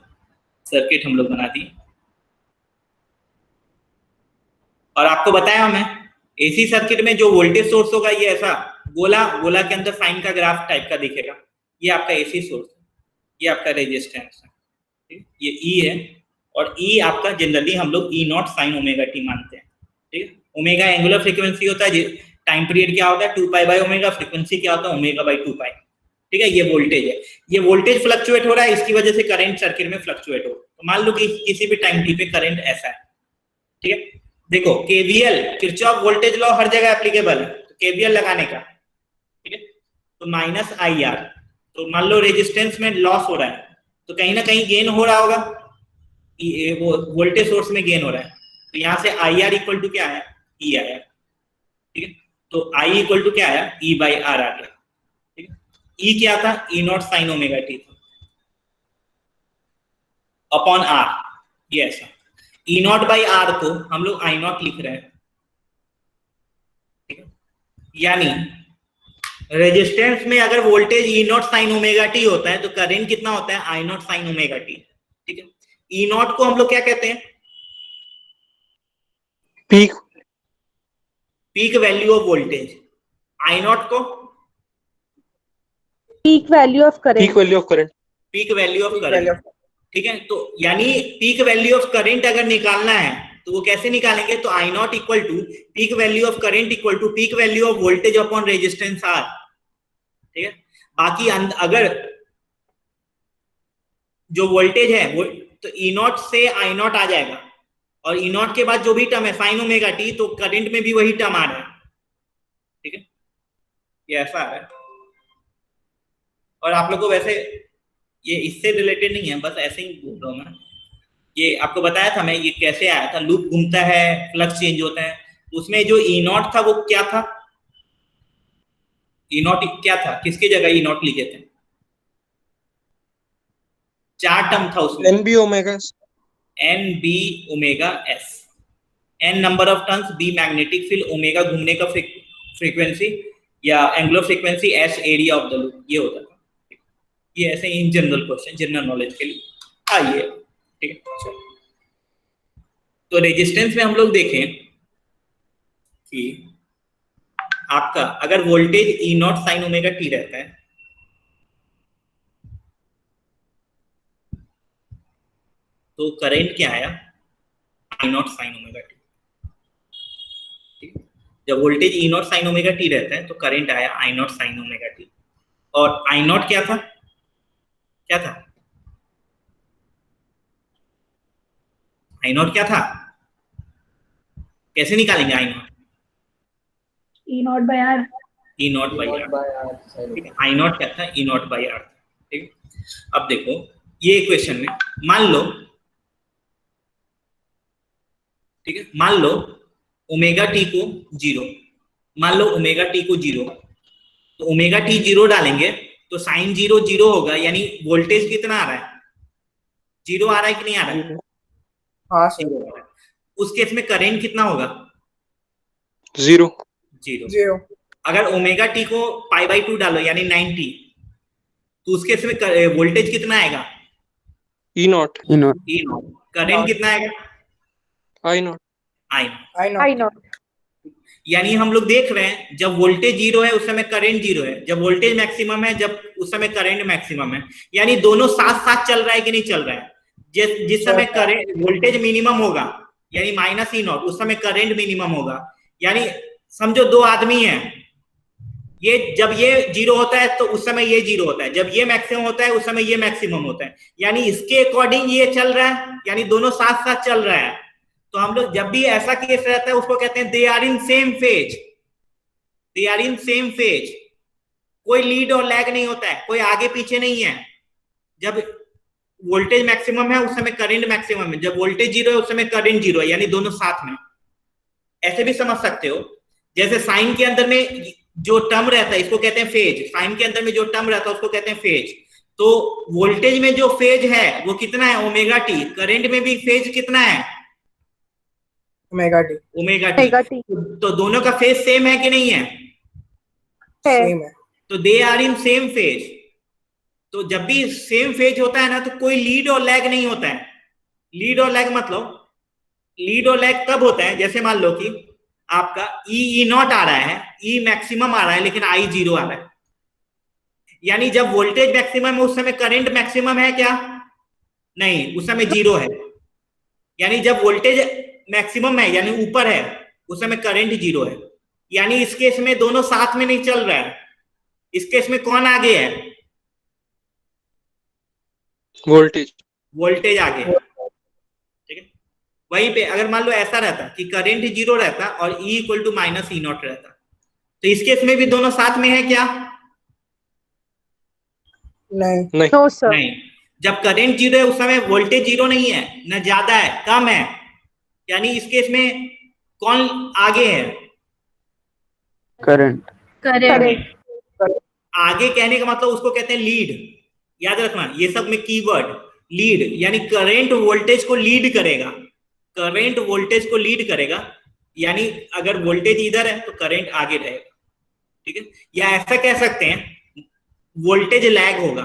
सर्किट हम लोग बना दिए, और आपको बताया मैं एसी सर्किट में जो वोल्टेज सोर्स होगा ये ऐसा गोला के अंदर साइन का ग्राफ टाइप का दिखेगा। ये आपका एसी सोर्स है, ये आपका रेजिस्टेंस है, ठीक। ये ई है, और ई आपका जनरली हम लोग ई नॉट साइन ओमेगा टी मानते हैं, ठीक है। ओमेगा एंगुलर फ्रीक्वेंसी होता है, टाइम पीरियड क्या होता है 2 पाई बाय ओमेगा, फ्रीक्वेंसी क्या होता है ओमेगा बाय 2 पाई, ठीक है। ये वोल्टेज है, ये वोल्टेज फ्लक्चुएट हो रहा है, इसकी वजह से करंट सर्किट में फ्लक्चुएट हो। तो मान लो कि किसी भी टाइम टी पे करंट ऐसा है, ठीक है। देखो केवीएल, किरचॉफ वोल्टेज लॉ हर जगह एप्लीकेबल है, तो केवीएल लगाने का, ठीक है। तो माइनस आई आर, तो मान लो रेजिस्टेंस में लॉस हो रहा है, तो कहीं ना कहीं गेन हो रहा होगा, वो वोल्टेज सोर्स में गेन हो रहा है, तो यहाँ से आई आर इक्वल टू क्या आया, ई आया, ठीक है। तो आई इक्वल टू क्या आया, ई बाई आर आ गया, ठीक है। ई क्या था, E naught sine omega T था अपॉन आर, ये ऐसा। ई नॉट बाई आर को हम लोग आई नॉट लिख रहे हैं, ठीक है। यानी रेजिस्टेंस में अगर वोल्टेज ई नॉट साइन ओमेगा टी होता है, तो करंट कितना होता है, I naught sine omega T, ठीक है। ई नॉट को हम लोग क्या कहते हैं, peak value of voltage, I naught को peak value of current, peak value of current, ठीक है। तो यानी पीक वैल्यू ऑफ करंट अगर निकालना है तो वो कैसे निकालेंगे, तो I naught equal to peak value of current equal to peak value of voltage upon resistance R, ठीक है। बाकी अगर जो वोल्टेज है वो तो ई नॉट से आई नॉट आ जाएगा, और ई नॉट के बाद जो भी टर्म है साइन ओमेगा टी, तो करंट में भी वही टर्म आ रहा है, ठीक है। ये ऐसा आ रहा है, और आप लोग को वैसे ये इससे रिलेटेड नहीं है, बस ऐसे ही बोल रहा हूं मैं। ये आपको बताया था मैं, ये कैसे आया था, लूप घूमता है, फ्लक्स चेंज होता है। उसमें जो ई नॉट था वो क्या था, ई नॉट क्या था, किसकी जगह ई नॉट लिखे थे, 4 टर्म था उसमें, N B omega S, N number of turns, B magnetic field, omega घूमने का फ्रीक्वेंसी या angular frequency, S area of the loop, ये होता था। ये ऐसे in general question, general knowledge के लिए आइए, ठीक है। तो रेजिस्टेंस में हम लोग देखें कि आपका अगर वोल्टेज ई नॉट साइन ओमेगा टी रहता है, तो करंट क्या आया, आई नॉट साइन ओमेगा टी, ठीक है। जब वोल्टेज ई नॉट साइन ओमेगा टी रहता है तो करंट आया आई नॉट साइन ओमेगा टी, और आई नॉट क्या था, आई नॉट क्या था, कैसे निकालेंगे I naught, E naught by R, E naught by R, ठीक है। आई नॉट क्या था, ई नॉट बाई आर, ठीक है। अब देखो ये इक्वेशन में मान लो, ठीक है, मान लो ओमेगा टी को 0, मान लो ओमेगा टी को 0, तो ओमेगा टी 0 डालेंगे तो साइन 0 0 होगा, यानी वोल्टेज कितना आ रहा है? 0 आ रहा है कि नहीं आ रहा है? हाँ सर। 0 आ रहा है। उस केस में करेंट कितना होगा? 0 0। 0 अगर ओमेगा टी को पाई बाई 2 डालो यानी 90, तो उस केस में वोल्टेज कितना आएगा? E naught E naught. E not. Current कितना आएगा? I naught I. I know. यानी हम लोग देख रहे हैं जब वोल्टेज 0 है उस समय करंट 0 है, जब वोल्टेज मैक्सिमम है जब उस समय करंट मैक्सिमम है, यानी दोनों साथ साथ चल रहा है कि नहीं चल रहा है? जिस समय करंट वोल्टेज मिनिमम होगा यानी माइनस ई नॉट, उस समय करंट मिनिमम होगा। यानी समझो दो आदमी हैं, ये जब ये 0 होता है तो उस समय ये 0 होता है, जब ये मैक्सिमम होता है उस समय ये मैक्सिमम होता है, यानी इसके अकॉर्डिंग ये चल रहा है, यानी दोनों साथ साथ चल रहा है। तो हम लोग जब भी ऐसा केस रहता है उसको कहते हैं they are in same phase, they are in same phase. कोई लीड और लैग नहीं होता है, कोई आगे पीछे नहीं है। जब वोल्टेज मैक्सिमम है उस समय करंट मैक्सिमम है, जब वोल्टेज 0 है उस समय करंट 0 है, यानी दोनों साथ में। ऐसे भी समझ सकते हो, जैसे साइन के अंदर में जो टर्म रहता है इसको कहते हैं फेज, साइन के अंदर में जो टर्म रहता है उसको कहते हैं फेज। तो वोल्टेज में जो फेज है वो कितना है? Omega T. करंट में भी फेज कितना है? Omega T. Omega T. तो दोनों का फेज सेम है कि नहीं है? सेम है। तो they are in same phase. तो जब भी सेम फेज होता है ना तो कोई लीड और लैग नहीं होता है। लीड और लैग मतलब, लीड और लैग कब होता है? जैसे मान लो कि आपका ई नॉट आ रहा है, ई मैक्सिमम आ रहा है लेकिन आई 0 आ रहा है, यानी जब वोल्टेज मैक्सिमम है उस समय करंट मैक्सिमम है क्या? नहीं, उस समय 0 है। यानी जब वोल्टेज मैक्सिमम है यानी ऊपर है उस समय करंट 0 है, यानी इस केस में दोनों साथ में नहीं चल रहा है। इस केस में कौन आगे है? voltage वोल्टेज आगे है। ठीक है, वहीं पे अगर मान लो ऐसा रहता कि करंट 0 रहता और E equal to minus E naught रहता, तो इस केस में भी दोनों साथ में है क्या? नहीं। No, sir. नहीं। जब करंट 0 है उस समय वोल्टेज 0 नहीं है, न ज्यादा है कम है, यानी इस केस में कौन आगे है? Current. Correct. आगे कहने का मतलब उसको कहते हैं लीड। याद रखना ये सब में कीवर्ड लीड, यानी करंट वोल्टेज को लीड करेगा, करंट वोल्टेज को लीड करेगा, यानी अगर वोल्टेज इधर है तो करंट आगे रहेगा। ठीक है, या ऐसा कह सकते हैं वोल्टेज लैग होगा।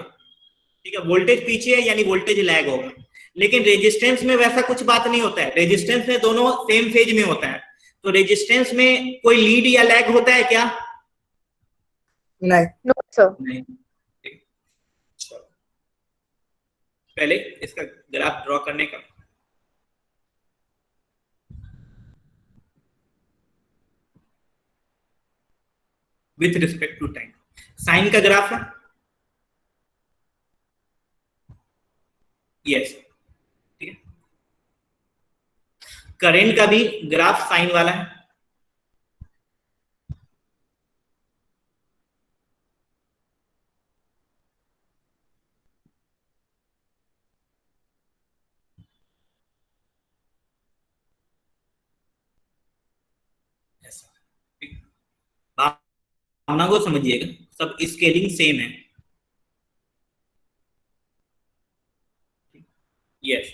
ठीक है, वोल्टेज पीछे है यानी वोल्टेज लैग होगा। लेकिन रेजिस्टेंस में वैसा कुछ बात नहीं होता है, रेजिस्टेंस में दोनों सेम फेज में होता है। तो रेजिस्टेंस में कोई लीड या लैग होता है क्या? नहीं। No, sir. नहीं। पहले इसका ग्राफ ड्रॉ करने का, with respect to time, sine का ग्राफ है। यस, ठीक है। करंट का भी ग्राफ साइन वाला है। भावना को समझिएगा, सब स्केलिंग सेम है। यस,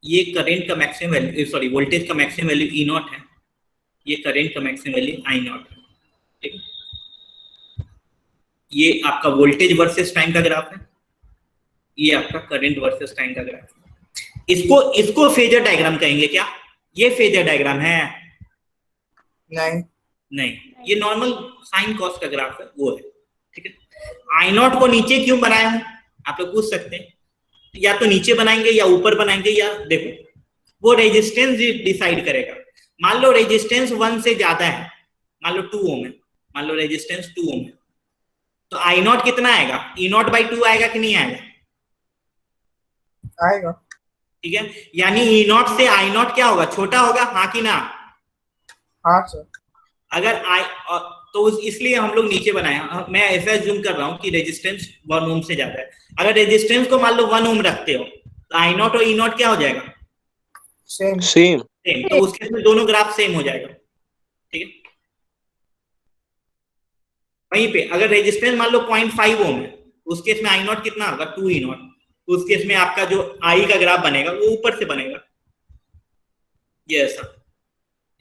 ये करंट का मैक्सिमम वैल्यू, सॉरी वोल्टेज का मैक्सिमम वैल्यू ई नॉट है, ये करंट का मैक्सिमम वैल्यू आई नॉट है। ठीक, ये आपका वोल्टेज वर्सेस टाइम का ग्राफ है, ये आपका करंट वर्सेस टाइम का ग्राफ है। इसको फेजर डायग्राम कहेंगे क्या? ये फेजर डायग्राम है? नहीं। नहीं, ये नॉर्मल साइन कॉस का ग्राफ है, वो है। ठीक है, आई नॉट को नीचे क्यों बनाया है आप लोग पूछ सकते हैं, या तो नीचे बनाएंगे या ऊपर बनाएंगे, या देखो वो रेजिस्टेंस डिसाइड करेगा। मान लो रेजिस्टेंस 1 से ज्यादा है, मान लो 2 ओम है, मान लो रेजिस्टेंस 2 ओम है, तो आई नॉट कितना आएगा? ई नॉट बाई 2 आएगा कि नहीं आएगा? आएगा। ठीक है, यानी ई नॉट से आई नॉट क्या होगा? छोटा होगा, हाँ कि ना? हाँ सर। अगर आई तो इसलिए हम लोग नीचे बनाए। मैं ऐसा जूम कर रहा हूं कि रेजिस्टेंस 1 ओम से ज्यादा है। अगर रेजिस्टेंस को मान लो 1 ओम रखते हो तो आई नॉट और ई नॉट क्या हो जाएगा? सेम। Same same. तो उसके में दोनों ग्राफ सेम हो जाएगा। ठीक है, वहीं पे अगर रेजिस्टेंस मान लो 0.5 ओम है, उस केस में आई नॉट कितना होगा 2 ई नॉट। उस केस में आपका जो आई का ग्राफ बनेगा वो ऊपर से बनेगा, ये ऐसा,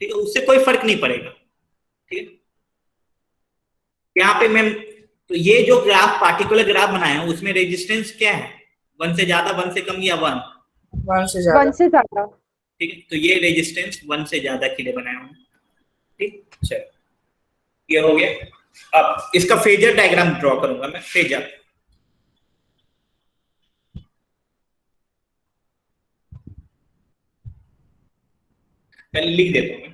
ठीक है, उससे कोई फर्क नहीं पड़ेगा। ठीक है, यहाँ पे मैं तो ये जो ग्राफ पार्टिकुलर ग्राफ बनाया है उसमें रेजिस्टेंस क्या है, 1 से ज्यादा, 1 से कम या 1? 1 से ज्यादा। 1 से ज्यादा। ठीक है, तो ये रेजिस्टेंस 1 से ज्यादा के लिए बनाया हूं। ठीक, चलो ये हो गया। अब इसका फेजर डायग्राम ड्रॉ करूंगा मैं, फेजर। पहले लिख देता हूं मैं।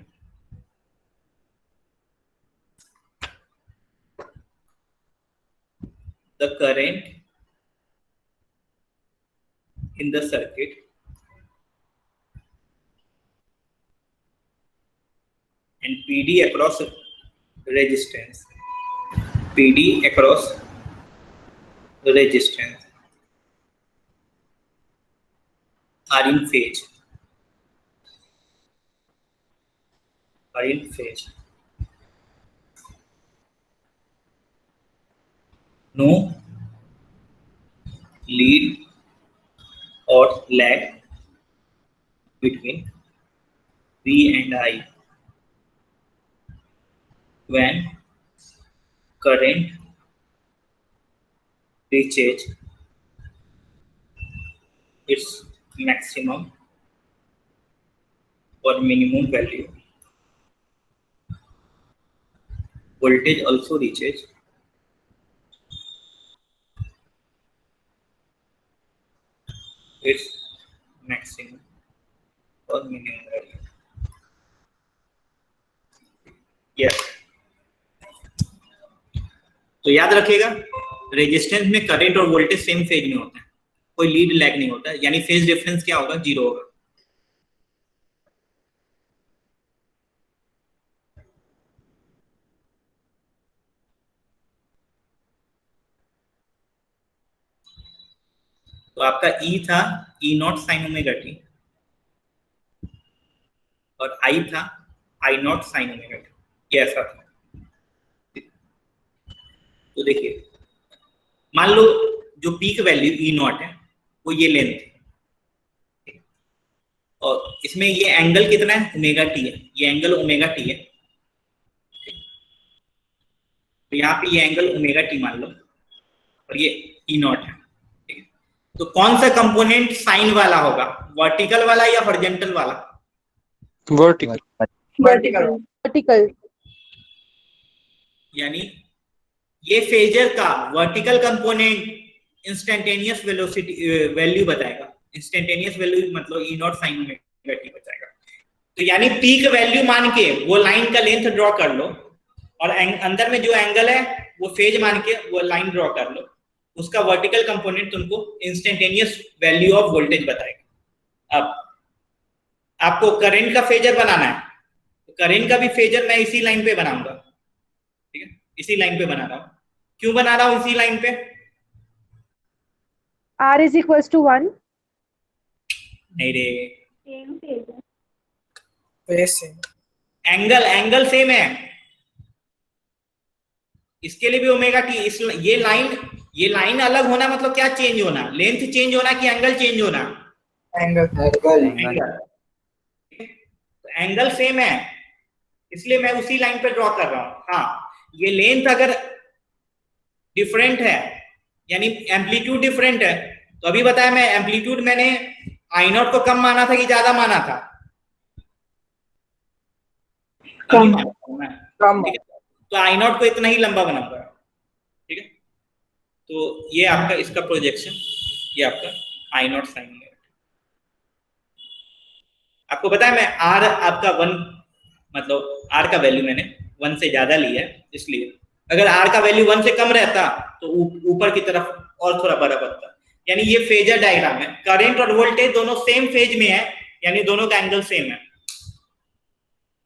The current in the circuit and PD across resistance, PD across resistance are in phase, are in phase. No lead or lag between V and I when current reaches its maximum or minimum value. Voltage also reaches its maximum or minimum value. Yes. तो याद रखिएगा, resistance में current और voltage same phase में होता है, कोई lead lag नहीं होता, यानी फेज डिफरेंस क्या होगा, 0 होगा। तो आपका ई था E naught sine omega T और आई था आई नॉट साइन ओमेगा टी, ये ऐसा था। तो देखिए, मान लो जो पीक वैल्यू ई नॉट है वो ये लेंथ है, और इसमें ये एंगल कितना है, ओमेगा टी है, ये एंगल ओमेगा टी है। तो यहाँ पे ये एंगल ओमेगा टी मान लो और ये ई नॉट है। तो कौन सा कंपोनेंट साइन वाला होगा, वर्टिकल वाला या हॉरिजॉन्टल वाला? वर्टिकल। वर्टिकल। वर्टिकल। यानी ये फेजर का vertical component instantaneous velocity value बताएगा। इंस्टेंटेनियस वैल्यू मतलब ई नॉट साइन ओमेगा टी बताएगा। तो यानी पीक वैल्यू मान के वो लाइन का लेंथ ड्रॉ कर लो, और अंदर में जो एंगल है वो फेज मान के वो लाइन ड्रॉ कर लो, उसका वर्टिकल कंपोनेंट तुमको इंस्टेंटेनियस वैल्यू ऑफ वोल्टेज बताएगा। अब आपको करंट का फेजर बनाना है, तो करंट का भी फेजर मैं इसी लाइन पे बनाऊंगा। ठीक है, इसी लाइन पे बना रहा हूं। क्यों बना रहा हूं इसी लाइन पे? R is equals to 1। नहीं रे, फेज से एंगल सेम है, इसके लिए भी ओमेगा टी। इस ये लाइन अलग होना मतलब क्या चेंज होना, लेंथ चेंज होना कि एंगल चेंज होना? एंगल। एंगल सेम है, इसलिए मैं उसी लाइन पे ड्रॉ कर रहा हूं। हाँ, ये लेंथ अगर डिफरेंट है यानी एम्पलीट्यूड डिफरेंट है, तो अभी बताया मैं एम्पलीट्यूड मैंने आई नॉट को कम माना था कि ज्यादा माना था? कम। कम। तो आई नॉट को इतना ही लंबा बनाऊंगा। ठीक है, तो ये आपका इसका प्रोजेक्शन, ये आपका आई नॉट साइन है। आपको पता है मैं आर आपका 1 मतलब आर का वैल्यू मैंने 1 से ज्यादा लिया है, इसलिए अगर आर का वैल्यू 1 से कम रहता तो ऊपर की तरफ और थोड़ा बड़ा बनता। यानी ये फेजर डायग्राम है, करंट और वोल्टेज दोनों सेम फेज में है, यानी दोनों का एंगल सेम है।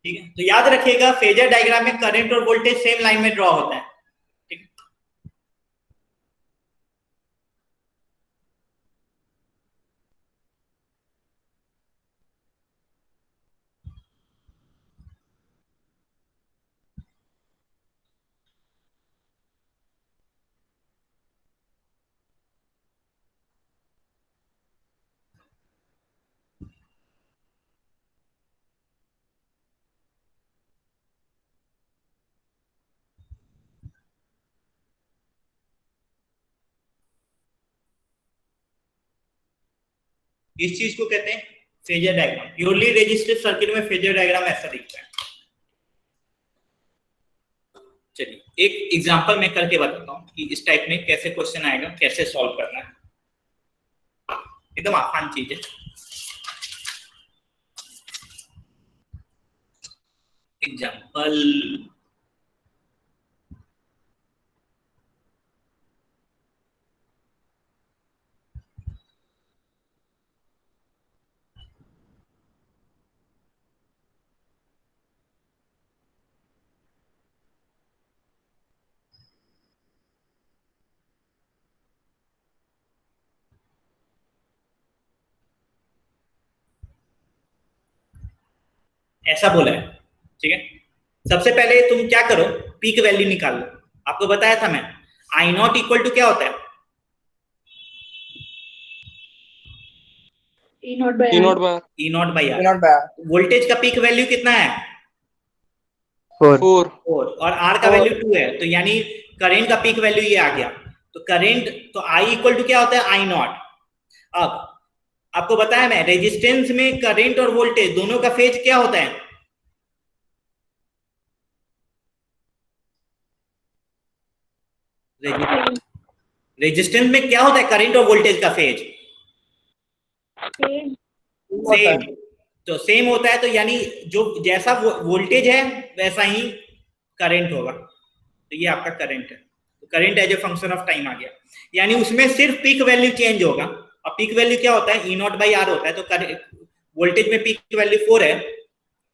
ठीक है, तो याद रखिएगा फेजर डायग्राम में करंट और वोल्टेज सेम लाइन में ड्रॉ होता है। ठीक, इस चीज को कहते हैं phasor diagram. Purely resistive circuit में फेजर डायग्राम ऐसा दिखता है। चलिए एक एग्जांपल मैं करके बताता हूँ कि इस टाइप में कैसे क्वेश्चन आएगा, कैसे सॉल्व करना है। एकदम आसान चीज है। एग्जांपल ऐसा बोला है, ठीक है। सबसे पहले तुम क्या करो, पीक वैल्यू निकाल लो। आपको बताया था मैं, आई नॉट इक्वल टू क्या होता है, E naught by E R. naught by E naught by E R. naught by R. वोल्टेज का पीक वैल्यू कितना है, 4. 4. 4, और आर का वैल्यू 2 है, तो यानी करंट का पीक वैल्यू ये आ गया। तो करंट, तो आई इक्वल टू क्या होता है, आई नॉट। अब आपको बताया मैं, रेजिस्टेंस में करंट और वोल्टेज दोनों का फेज क्या होता है, रेजिस्टेंस में क्या होता है, करंट और वोल्टेज का फेज सेम। तो सेम होता है, तो यानी जो जैसा वोल्टेज है वैसा ही करंट होगा। तो ये आपका करंट है। तो current as a function of time आ गया, यानी उसमें सिर्फ पीक वैल्यू चेंज होगा। और पीक वैल्यू क्या होता है, ई नॉट बाई आर होता है। तो वोल्टेज में पीक वैल्यू 4 है,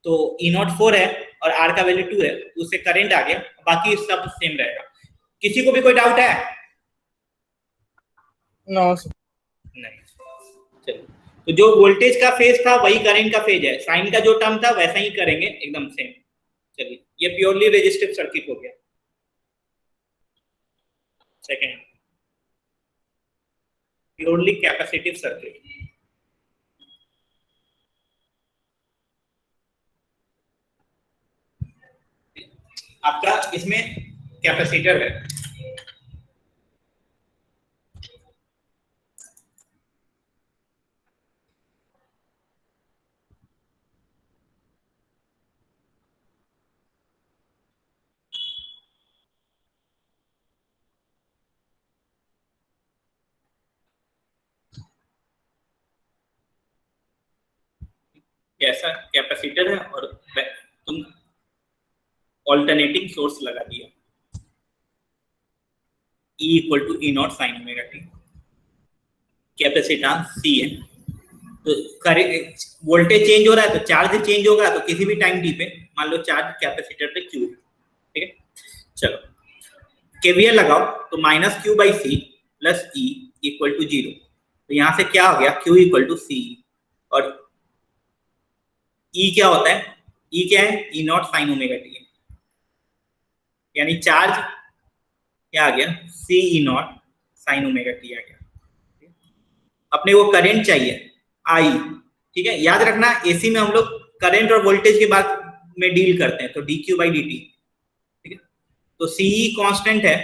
तो ई नॉट 4 है और आर का वैल्यू 2 है, तो उससे करंट आ गया। बाकी सब सेम रहेगा। किसी को भी कोई डाउट है? No. नहीं। चलिए, तो जो वोल्टेज का फेज था वही करंट का फेज है। साइन का जो टर्म था वैसा ही करेंगे, एकदम सेम। चलिए, ये प्योरली रेजिस्टिव सर्किट हो गया। Second, purely capacitive circuit. आपका इसमें कैपेसिटर है, कैसा कैपेसिटर है, और तुम ऑल्टरनेटिंग सोर्स लगा दिया, E equal to E naught sine omega T. Capacitance C है, तो वोल्टेज चेंज हो रहा है तो चार्ज चेंज होगा। तो किसी भी टाइम टी पे मान लो चार्ज कैपेसिटर पे Q है, ठीक है। चलो केवीएल लगाओ, तो minus Q by C plus E equal to 0। तो यहां से क्या हो गया, Q इक्वल टू सी, और E क्या होता है, E क्या है, E naught sine omega T है। यानी चार्ज क्या आ गया, सी ई नॉट साइन ओमेगा टी आ गया। अपने को करंट चाहिए आई, ठीक है। याद रखना एसी में हम लोग करंट और वोल्टेज के बाद में डील करते हैं, तो D Q by D T, ठीक है। तो सीई कांस्टेंट है,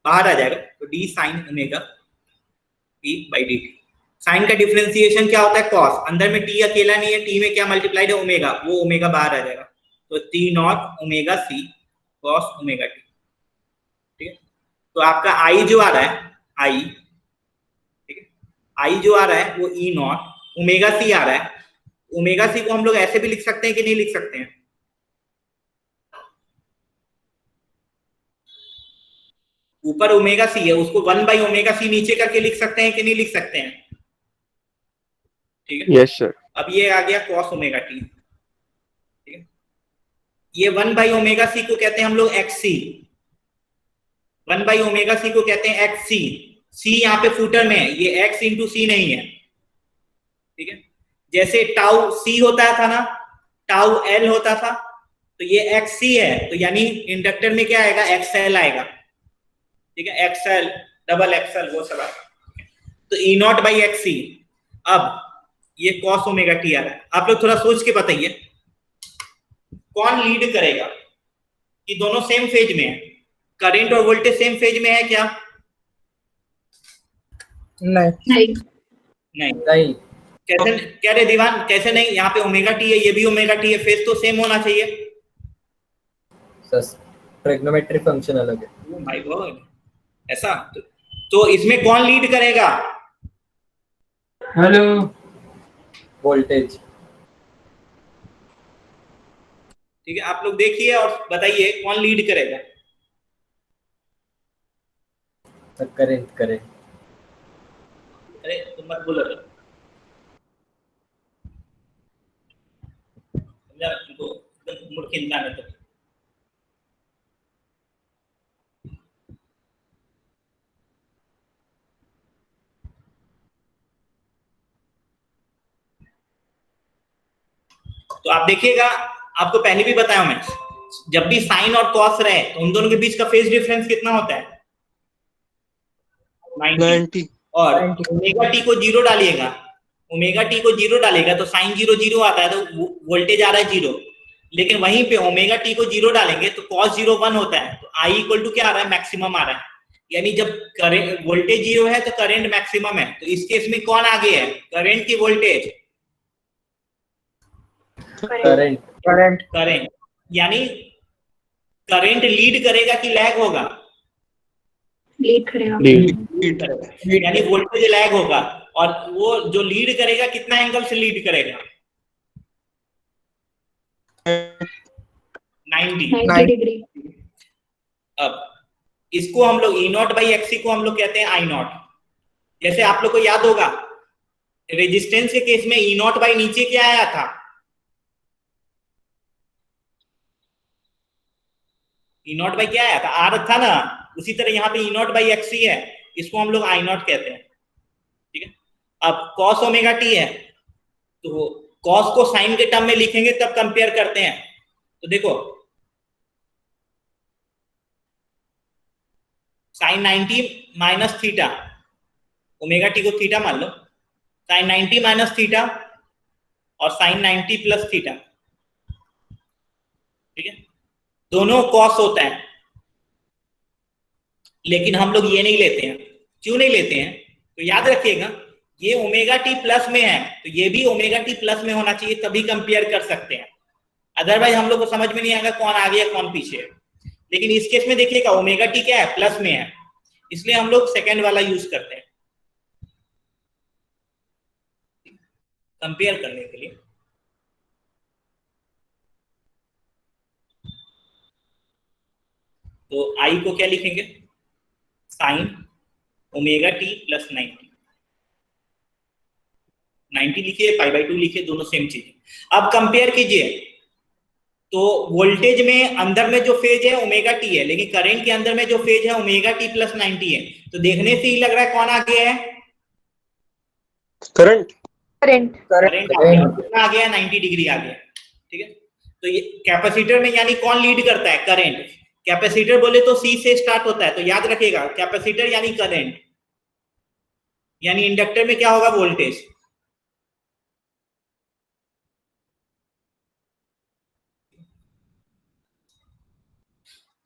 बाहर आ जाएगा, तो D sine omega T by D T. Sine का डिफरेंशिएशन क्या होता है, कॉस। अंदर में टी अकेला नहीं है, टी में क्या मल्टीप्लाइड है, ओमेगा, वो ओमेगा बाहर आ जाएगा। तो T naught omega C cos omega T, ठीक है। तो आपका आई जो आ रहा है, आई, ठीक है, आई जो आ रहा है वो ई नॉट ओमेगा सी आ रहा है। ओमेगा सी को हम लोग ऐसे भी लिख सकते हैं कि नहीं लिख सकते हैं, ऊपर ओमेगा सी है, उसको 1 बाई ओमेगा सी नीचे करके लिख सकते हैं कि नहीं लिख सकते हैं, ठीक है। Yes, sir. अब ये आ गया कॉस ओमेगा टी, ठीक है। ये 1 बाई ओमेगा सी को कहते हैं हम लोग X C, 1 by omega C को कहते हैं एक्स सी। सी यहाँ पे फुटर में है, ये एक्स इंटू सी नहीं है, ठीक है। जैसे टाउ सी होता था ना, टाउ एल होता था, तो ये एक्स सी है, तो यानी इंडक्टर में क्या आएगा, एक्सएल आएगा, ठीक है। एक्सएल, डबल एक्सएल, वो सब आएगा। तो ई नॉट बाई एक्स सी। अब ये कॉस ओमेगा टी आ रहा है। आप लोग थोड़ा सोच के बताइए कौन लीड करेगा, कि दोनों सेम फेज में है, करंट और वोल्टेज सेम फेज में है क्या? नहीं. नहीं. नहीं। नहीं. कैसे कह रहे दीवान, कैसे नहीं? यहाँ पे ओमेगा टी है, ये भी ओमेगा टी है, फेज तो सेम होना चाहिए। सर ट्रिग्नोमेट्री फंक्शन अलग है। ओ माय गॉड, ऐसा? तो इसमें कौन लीड करेगा? हेलो। वोल्टेज। ठीक है, आप लोग देखिए और बताइए कौन लीड करेगा। Sir current current. अरे तुम मत बोलो, समझा? तुमको एकदम मूर्ख इंसान है तो। तो आप देखिएगा, आपको पहले भी बताया मैं, जब भी साइन और कॉस रहे तो उन दोनों के बीच का फेज डिफरेंस कितना होता है? 90। 90। और ओमेगा टी को जीरो डालिएगा, ओमेगा टी को जीरो डालेगा तो साइन जीरो जीरो आता है, तो वोल्टेज आ रहा है जीरो। लेकिन वहीं पे ओमेगा टी को जीरो डालेंगे तो कॉस जीरो वन होता है, तो आई इक्वल टू क्या आ रहा है? मैक्सिमम आ रहा है। यानी जब करेंट वोल्टेज जीरो है तो करंट मैक्सिमम है। तो इस केस में कौन आगे है, करंट की वोल्टेज? करंट। करंट। करंट। यानी करंट लीड करेगा कि लैग होगा? लीड करेगा। लीड करेगा, यानी वोल्टेज लैग होगा। और वो जो लीड करेगा कितना एंगल से लीड करेगा? 90 डिग्री। अब इसको हम लोग ई नॉट बाई एक्सी को हम लोग कहते हैं आई नॉट। जैसे आप लोग को याद होगा रेजिस्टेंस के केस में ई नॉट बाई नीचे क्या आया था? ई नॉट बाई क्या आया था? आर था ना। उसी तरह यहाँ पे ई नॉट बाई एक्सी है, इसको हम लोग आई नॉट कहते हैं। ठीक है, अब कॉस ओमेगा टी है, तो कॉस को साइन के टर्म में लिखेंगे तब कंपेयर करते हैं। तो देखो sine 90 minus theta, omega T को थीटा मान लो, साइन 90 माइनस थीटा और साइन 90 प्लस थीटा। ठीक है, दोनों कॉस होता है, लेकिन हम लोग ये नहीं लेते हैं। क्यों नहीं लेते हैं? तो याद रखिएगा, ये ओमेगा टी प्लस में है तो ये भी ओमेगा टी प्लस में होना चाहिए, तभी कंपेयर कर सकते हैं। अदरवाइज हम लोग को समझ में नहीं आएगा कौन आगे है कौन पीछे है। लेकिन इस केस में देखिएगा ओमेगा टी क्या है? प्लस में है, इसलिए हम लोग सेकेंड वाला यूज करते हैं कंपेयर करने के लिए। तो आई को क्या लिखेंगे? Sign omega T plus 90। 90 लिखिए, पाई बाई 2 लिखिए, दोनों सेम चीज। अब कंपेयर कीजिए, तो वोल्टेज में अंदर में जो फेज है ओमेगा टी है, लेकिन करंट के अंदर में जो फेज है ओमेगा टी प्लस 90 है। तो देखने से ही लग रहा है कौन आगे है? करंट। करंट। करंट आ गया। कितना आ गया? 90 डिग्री आ गया। ठीक है, तो ये कैपेसिटर में यानी कौन लीड करता है? करंट। कैपेसिटर बोले तो सी से स्टार्ट होता है, तो याद रखिएगा कैपेसिटर यानी करंट, यानी इंडक्टर में क्या होगा? वोल्टेज।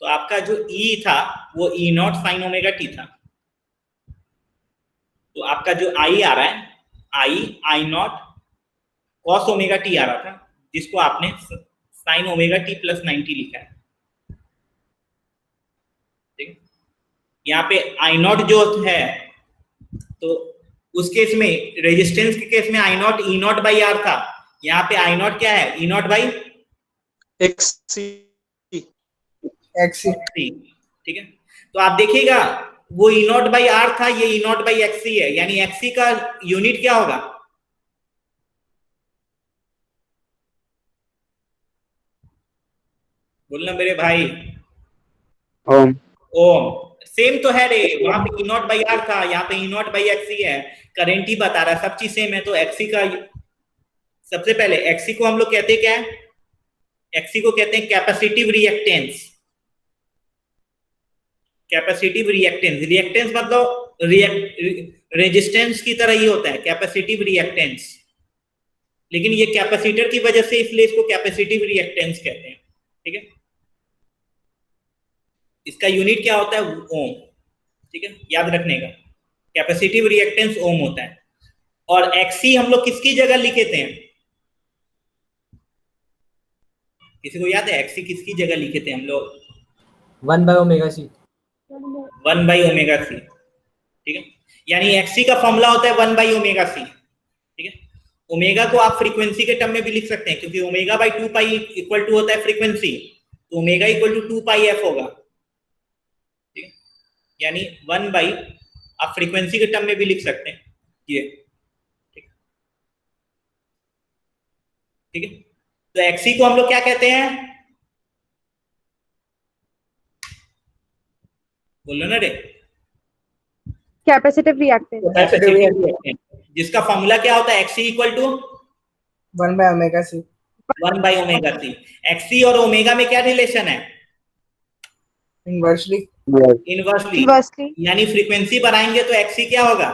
तो आपका जो ई था वो E naught sine omega T था। तो आपका जो आई आ रहा है, I not cos omega T आ रहा था, जिसको आपने साइन ओमेगा टी प्लस 90 लिखा है। ठीक है, यहाँ पे आई नॉट जो है, तो उस केस में रेजिस्टेंस के केस में I naught E naught by R था, यहाँ पे आई नॉट क्या है? E naught by XC. XC. ठीक है, तो आप देखिएगा वो ई नॉट बाई आर था, ये ई नॉट बाई एक्सी है, यानी एक्सी का यूनिट क्या होगा? बोलना मेरे भाई। ओम। ओम। सेम तो है रे, वहां पे ई नॉट बाई आर था, यहाँ पे ई नॉट बाई एक्सी है। करेंट ही बता रहा है, सब चीज सेम है। तो एक्सी का सबसे पहले एक्सी को हम लोग कहते हैं क्या है? एक्सी को कहते हैं capacitive reactance. Capacitive reactance, reactance मतलब रेजिस्टेंस की तरह ही होता है कैपेसिटिव रिएक्टेंस, लेकिन ये कैपेसिटर की वजह से इसलिए इसको कैपेसिटिव रिएक्टेंस कहते हैं। ठीक है, इसका यूनिट क्या होता है? ओम। ठीक है, याद रखने का, कैपेसिटिव रिएक्टेंस ओम होता है। और एक्सी हम लोग किसकी जगह लिखे थे? किसी को याद है एक्सी किसकी जगह लिखे थे हम लोग? 1/ωc। 1/ωc, ठीक है। यानी एक्सी का फॉर्मूला होता है 1/ωc, ठीक है। ओमेगा को आप फ्रीक्वेंसी के टर्म में भी लिख सकते हैं, क्योंकि omega by 2 pi equal to होता है फ्रीक्वेंसी, तो omega equal to 2 pi F होगा, ठीक है। यानी 1 बाई आप फ्रीक्वेंसी के टर्म में भी लिख सकते हैं ये, ठीक है। तो एक्सी को हम लोग क्या कहते हैं? बोलो ना रे। Capacitive reactance. जिसका फॉर्मूला क्या होता है? XC equal to 1/ωc। 1/ωc। XC और ओमेगा में क्या रिलेशन है? इनवर्सली। इनवर्सली। यानी फ्रीक्वेंसी बढ़ाएंगे तो एक्सी क्या होगा?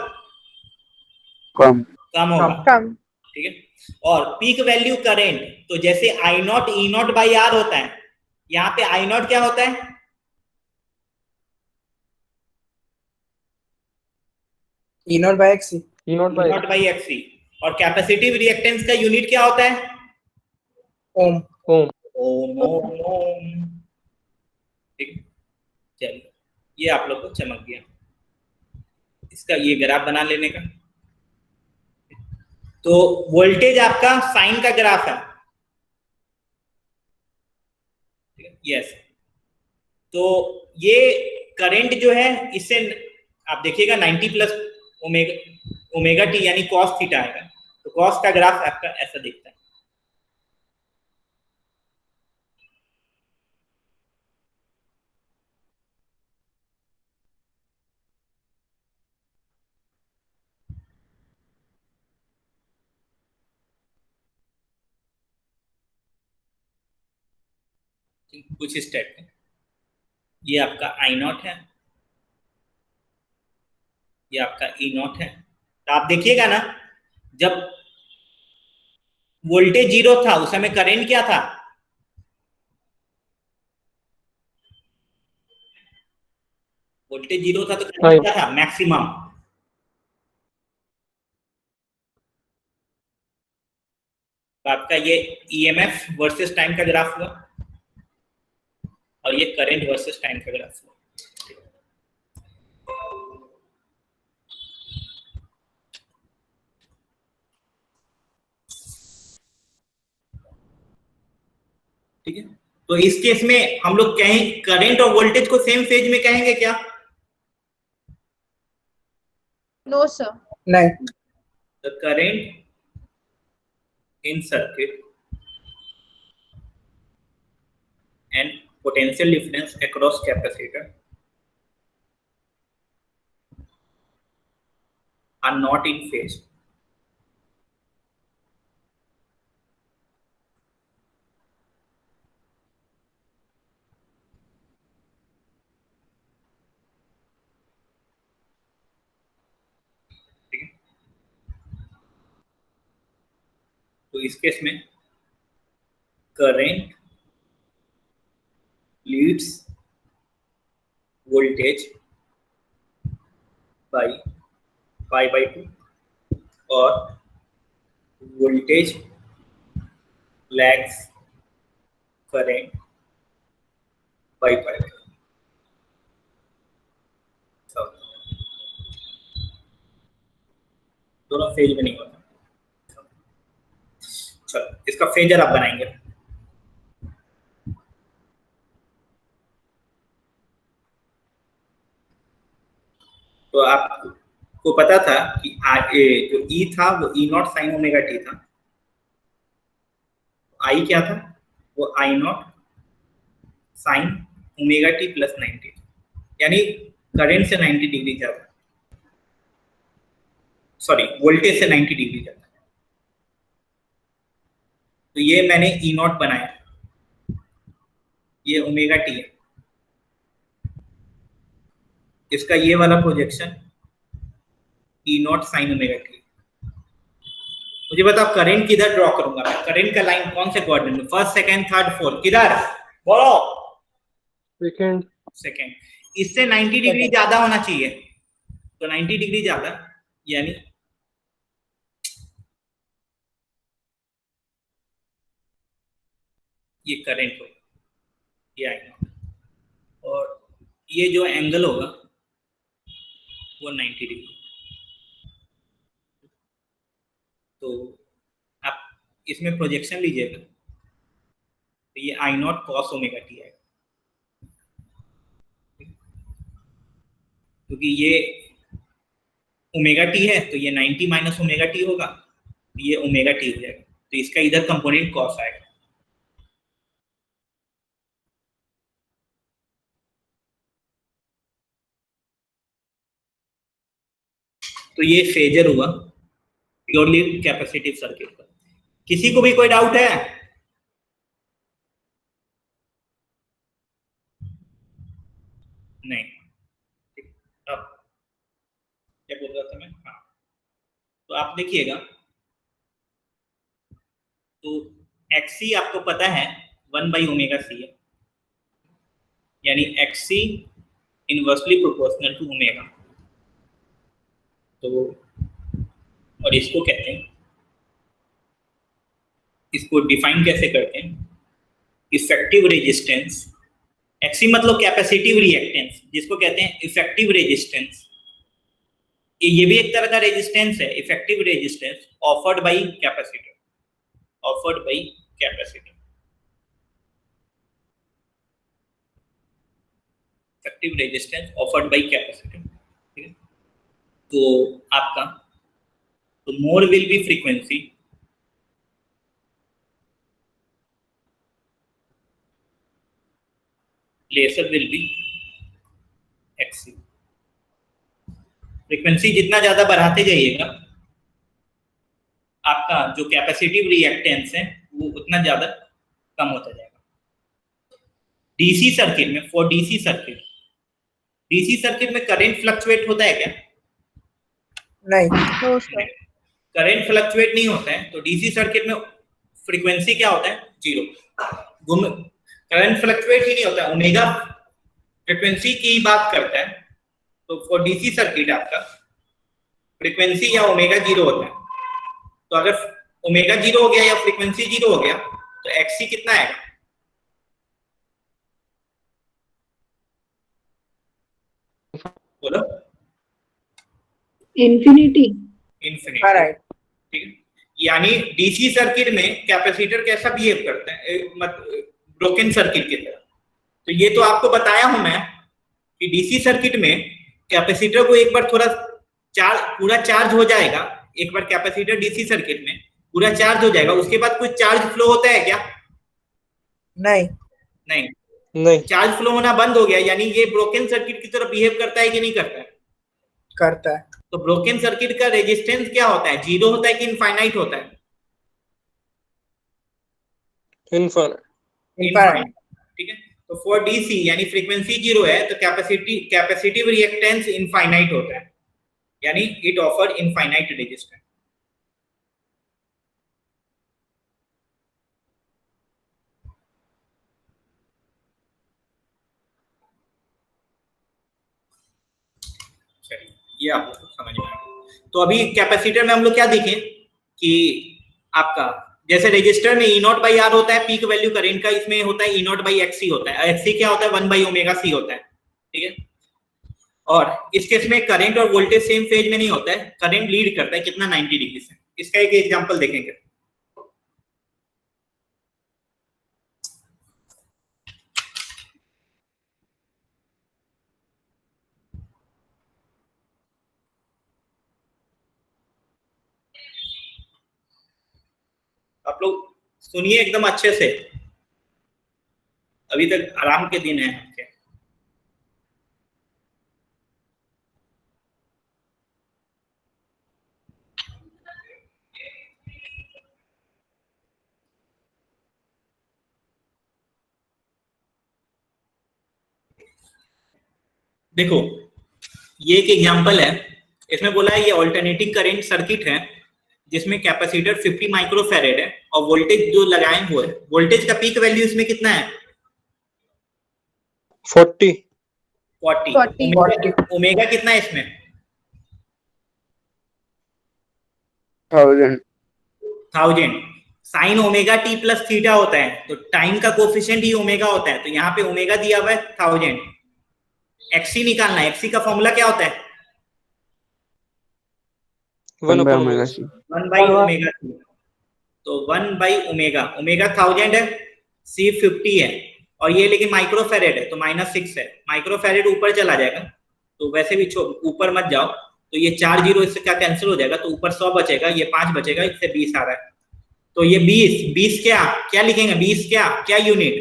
कम होगा, कम। ठीक है। और पीक वैल्यू करंट, तो जैसे I naught E naught by R होता है, यहाँ पे आई नॉट क्या होता है? E0/XC। E0 by XC. और कैपेसिटिव रिएक्टेंस का यूनिट क्या होता है? ओम। ओम, ठीक। चलिए, ये आप लोग को चमक गया। इसका ये ग्राफ बना लेने का। तो वोल्टेज आपका साइन का ग्राफ है, ठीक है, यस। तो ये करंट जो है, इससे आप देखिएगा 90 प्लस ओमेगा टी यानी कॉस थीटा आएगा। तो कॉस का ग्राफ आपका ऐसा दिखता है। कुछ इस टाइप का। ये आपका आई नॉट है, ये आपका ई नॉट है। तो आप देखिएगा ना, जब वोल्टेज 0 था उस समय करंट क्या था? वोल्टेज 0 था तो करंट क्या था? मैक्सिमम। तो आपका ये ईएमएफ वर्सेस टाइम का ग्राफ हुआ, और ये करंट वर्सेस टाइम का ग्राफ हुआ। ठीक है। तो इस केस में हम लोग कहें करंट और वोल्टेज को सेम फेज में कहेंगे क्या? No sir. नहीं। The current in circuit and potential difference across capacitor are not in phase. ठीक है। तो इस केस में current leads voltage by pi by 2, और voltage lags current by pi. दोनों फेज में नहीं होता। चलो, इसका फेजर आप बनाएंगे। तो आपको पता था कि जो ई था वो E naught sine omega T था। आई क्या था? वो I naught sine omega T plus 90, यानी करंट से 90 डिग्री ज्यादा, सॉरी वोल्टेज से 90 डिग्री ज्यादा। तो ये मैंने ई नॉट बनाया, ये ओमेगा टी है, इसका ये वाला प्रोजेक्शन ई नॉट साइन ओमेगा टी। मुझे बताओ करंट किधर ड्रॉ करूंगा मैं? करंट का लाइन कौन से कोऑर्डिनेट में? फर्स्ट, सेकंड, थर्ड, फोर्थ, किधर? बोलो। सेकंड। इससे 90 डिग्री ज्यादा होना चाहिए, तो 90 डिग्री ज्यादा, यानी ये करंट होगा, ये आई नॉट, और ये जो एंगल होगा वो 90 डिग्री। तो आप इसमें प्रोजेक्शन लीजिएगा तो ये आई नॉट कॉस ओमेगा टी आएगा, क्योंकि ये ओमेगा टी है तो ये 90 माइनस ओमेगा टी होगा, तो ये ओमेगा टी हो जाएगा, तो इसका इधर कंपोनेंट कॉस आएगा। तो ये फेजर हुआ प्योरली कैपेसिटिव सर्किट का। किसी को भी कोई डाउट है? नहीं। अब क्या बोल रहा था मैं? हाँ, तो आप देखिएगा, तो XC आपको पता है 1/ωc है, यानी XC inversely proportional to omega. तो और इसको कहते हैं, इसको डिफाइन कैसे करते हैं? इफेक्टिव रेजिस्टेंस, XC मतलब कैपेसिटिव रिएक्टेंस, जिसको कहते हैं इफेक्टिव रेजिस्टेंस। ये भी एक तरह का रेजिस्टेंस है, effective resistance offered by capacitor, offered by capacitor, effective resistance offered by capacitor. ठीक है, तो आपका तो more will be frequency, laser will be XC। Frequency जितना ज्यादा बढ़ाते जाइएगा, आपका जो कैपेसिटिव रिएक्टेंस है वो उतना ज्यादा कम होता जाएगा। डीसी सर्किट में, फॉर डीसी सर्किट में करंट फ्लक्चुएट होता है क्या? नहीं। No, sir. करंट फ्लक्चुएट नहीं होता है, तो डीसी सर्किट में फ्रीक्वेंसी क्या होता है? 0। करंट फ्लक्चुएट ही नहीं होता है, ओमेगा फ्रीक्वेंसी की बात करता है। तो फॉर डीसी सर्किट आपका फ्रीक्वेंसी या ओमेगा 0 होता है। तो अगर ओमेगा 0 हो गया या फ्रीक्वेंसी 0 हो गया तो XC कितना आएगा? बोलो। Infinity. इन्फिनिटी। राइट। ठीक है, यानी डीसी सर्किट में कैपेसिटर कैसा बिहेव करता है? ब्रोकन सर्किट की तरह। तो ये तो आपको बताया हूं मैं कि डीसी सर्किट में कैपेसिटर को एक बार थोड़ा पूरा चार्ज हो जाएगा, एक बार कैपेसिटर डीसी सर्किट में पूरा चार्ज हो जाएगा, उसके बाद कुछ चार्ज फ्लो होता है क्या? नहीं। नहीं, नहीं, चार्ज फ्लो होना बंद हो गया, यानी ये ब्रोकन सर्किट की तरह बिहेव करता है कि नहीं करता है? करता है। तो ब्रोकन सर्किट का रेजिस्टेंस क्या होता है? 0 होता है कि इनफाइनाइट होता है? इनफाइनाइट। ठीक है, तो फॉर डीसी यानी फ्रीक्वेंसी 0 है तो कैपेसिटिव रिएक्टेंस इनफाइनाइट होता है, यानी इट ऑफर इनफाइनाइट रेजिस्टेंस। चलिए, ये आप लोग समझ में आ गया। तो अभी कैपेसिटर में हम लोग क्या देखें कि आपका जैसे रजिस्टर में E0/R होता है पीक वैल्यू करंट का, इसमें होता है E0/XC होता है। XC क्या होता है? 1/ωc होता है। ठीक है, और इस केस में करंट और वोल्टेज सेम फेज में नहीं होता है, करंट लीड करता है कितना? 90 डिग्री से। इसका एक एग्जांपल देखेंगे। आप लोग सुनिए एकदम अच्छे से, अभी तक आराम के दिन है आपके। देखो, ये एक एग्जांपल है, इसमें बोला है ये ऑल्टरनेटिंग करंट सर्किट है जिसमें कैपेसिटर 50 माइक्रोफैरेड है और वोल्टेज जो लगाए हुए है, वोल्टेज का पीक वैल्यू इसमें कितना है? 40। 40. ओमेगा कितना है इसमें? 1000। 1000। Sign omega T plus theta होता है, तो टाइम का कोफिशिएंट ही ओमेगा होता है, तो यहाँ पे ओमेगा दिया हुआ है 1000। एक्सी निकालना है, एक्सी का फॉर्मूला क्या होता है? 1 by upon omega omega c. 1 by omega C. तो 1 बाई ओमेगा, ओमेगा 1000 है, सी 50 है, और ये लेकिन माइक्रोफेरेड है तो -6 है, माइक्रोफेरेड ऊपर चला जाएगा, तो वैसे भी ऊपर मत जाओ, तो ये 4 जीरो इससे क्या कैंसिल हो जाएगा, तो ऊपर 100 बचेगा, ये 5 बचेगा, इससे 20 आ रहा है, तो ये 20 क्या क्या लिखेंगे, 20 क्या क्या यूनिट?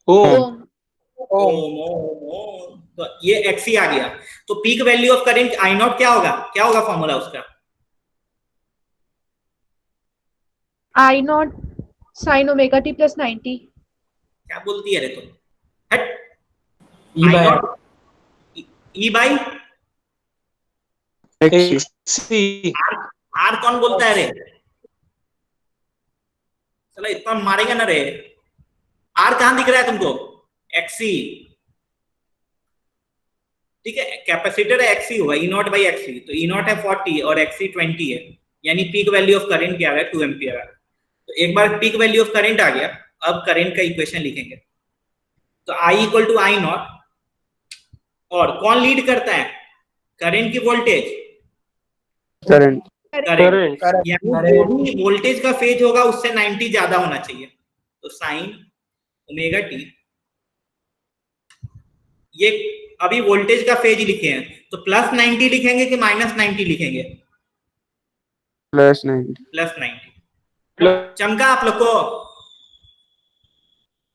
ohm. ओम। ओम ओम ओम। तो ये एक्सी आ गया। तो peak value of current I naught क्या होगा फॉर्मूला उसका? I naught sine omega T plus 90। क्या बोलती है रे तुम, हट। E I by naught E by xc. R कौन बोलता है रे? चलो इतना मारेगा ना रे। आर कहां दिख रहा है तुमको? एक्सी, ठीक है, कैपेसिटर एक्सी होगा, ई नॉट बाई एक्सी, तो ई नॉट है 40 और एक्सी 20 है, यानी पीक वैल्यू ऑफ करंट क्या है, 2 एम्पियर आ रहा है। तो एक बार पीक वैल्यू ऑफ करंट आ गया, अब करंट का इक्वेशन लिखेंगे, तो I equal to I naught, और कौन लीड करता है करंट की वोल्टेज? Current. Current. यानी जो भी वोल्टेज का फेज होगा उससे 90 ज्यादा होना चाहिए, तो साइन ओमेगा टी, ये अभी वोल्टेज का फेज लिखे हैं, तो प्लस 90 लिखेंगे कि माइनस 90 लिखेंगे? Plus 90. प्लस 90। चमका आप लोग को?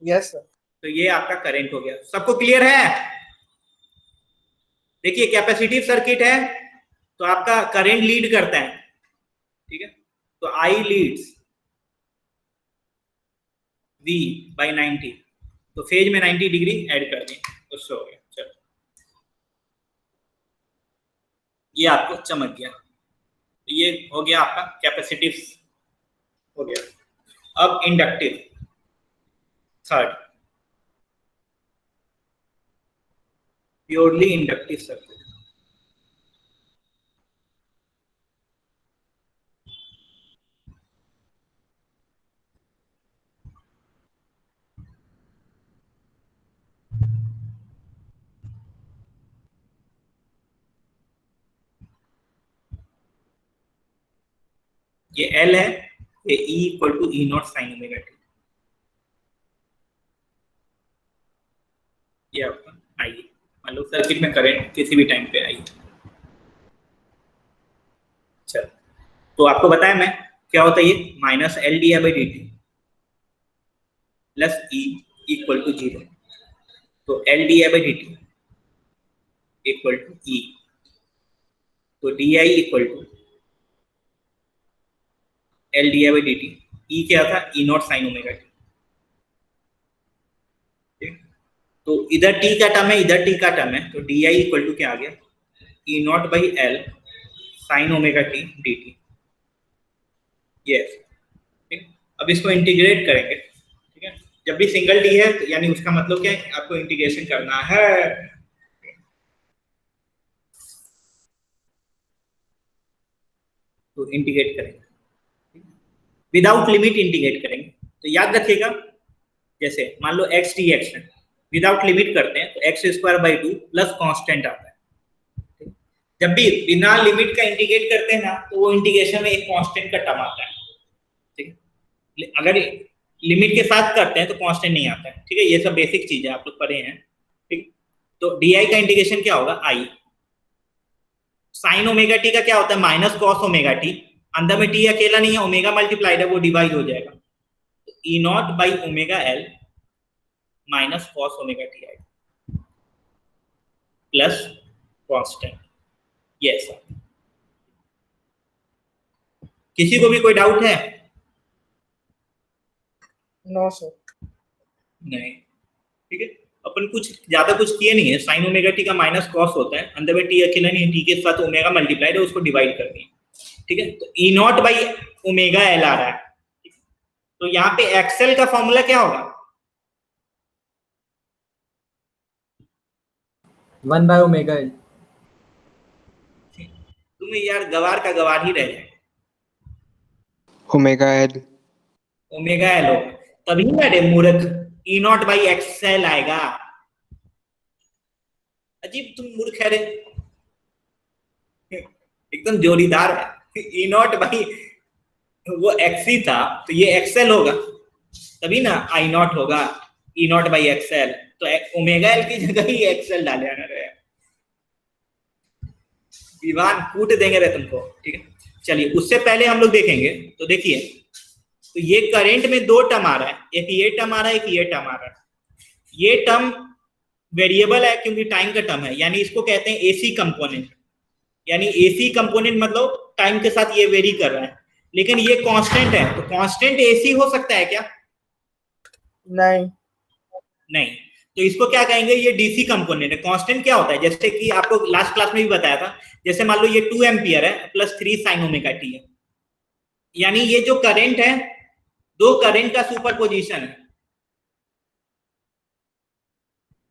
Yes, sir. तो ये आपका करंट हो गया, सबको क्लियर है? देखिए कैपेसिटिव सर्किट है, तो आपका करंट लीड करता है, ठीक है, तो आई लीड्स V बाई 90, तो फेज में 90 डिग्री ऐड कर दें, उससे हो गया। चलो ये आपको चमक गया, तो ये हो गया आपका कैपेसिटिव हो गया। अब inductive, third purely inductive circuit. ये L है, ये E equal to E naught sine omega T, ये आपका आई, मान लो सर्किट में करंट किसी भी टाइम पे आई। चलो तो आपको बताया मैं क्या होता है, ये minus L D by D T plus E equal to 0, तो L D by D T equal to E, तो D I equal to L D by D T, E क्या था, E naught sine omega T, तो इधर T का term है, इधर T का टर्म है, तो डी आई इक्वल टू क्या आ गया, E naught by L sine omega T D T. Yes, अब इसको इंटीग्रेट करेंगे, ठीक है, जब भी सिंगल डी है तो यानी उसका मतलब क्या है, आपको इंटीग्रेशन करना है, तो इंटीग्रेट करेंगे, विदाउट लिमिट इंटीग्रेट करेंगे, तो याद रखिएगा, जैसे मान लो एक्स टी एक्स है, विदाउट लिमिट करते हैं तो x square by 2 plus constant आता है। जब भी बिना लिमिट का इंटीग्रेट करते हैं ना, तो वो इंटीग्रेशन में एक कांस्टेंट का टर्म आता है, ठीक है, अगर लिमिट के साथ करते हैं तो कांस्टेंट नहीं आता है, ठीक है, ये सब बेसिक चीज है, आप लोग पढ़े हैं, ठीक। तो डी आई का इंटीग्रेशन क्या होगा, आई साइन ओमेगा टी का क्या होता है, माइनस कॉस ओमेगा टी, अंदर में टी अकेला नहीं है, ओमेगा मल्टीप्लाइड है, वो डिवाइड हो जाएगा, तो E naught by omega L minus cos omega T I plus constant. Yes, किसी को भी कोई डाउट है? No, sir. नहीं, ठीक है, अपन कुछ ज्यादा कुछ किए नहीं है, साइन ओमेगा टी का माइनस कॉस होता है, अंदर में टी अकेला नहीं है, टी के साथ ओमेगा मल्टीप्लाइड है, उसको डिवाइड कर दिए, ठीक है, तो E naught by omega L आ रहा है, तो यहाँ पे एक्सएल का फॉर्मूला क्या होगा, 1 by omega L. तुम्हें यार गवार का गवार ही रह जाए, Omega L. ओमेगा एल होगा, तभी ना रे मूर्ख ई नॉट बाई एक्सएल आएगा। अजीब तुम मूर्ख है रे, एकदम जोरीदार है। ई नॉट बाई वो एक्सी था तो ये एक्सएल होगा, तभी ना आई नॉट होगा ई नॉट बाई एक्सएल, तो ओमेगा एल की जगह ही एक्सएल डाले ना रे, विवान कूट देंगे रे तुमको, ठीक है। चलिए उससे पहले हम लोग देखेंगे, तो देखिए तो ये करंट में दो टर्म आ रहा है, एक ये टर्म आ रहा है, एक ये टर्म आ रहा है। ये टर्म वेरिएबल है क्योंकि टाइम का टर्म है, यानी इसको कहते हैं एसी कंपोनेंट, यानी एसी कंपोनेंट मतलब टाइम के साथ ये वेरी कर रहा है। लेकिन ये कांस्टेंट है, तो कांस्टेंट एसी हो सकता है क्या? नहीं। नहीं, तो इसको क्या कहेंगे, ये डीसी कंपोनेंट है। कांस्टेंट क्या होता है, जैसे कि आपको लास्ट क्लास में भी बताया था, जैसे मान लो ये 2 एम्पियर है प्लस 3 साइन ओमेगा टी है, यानी ये जो करंट है दो करंट का सुपरपोजिशन है,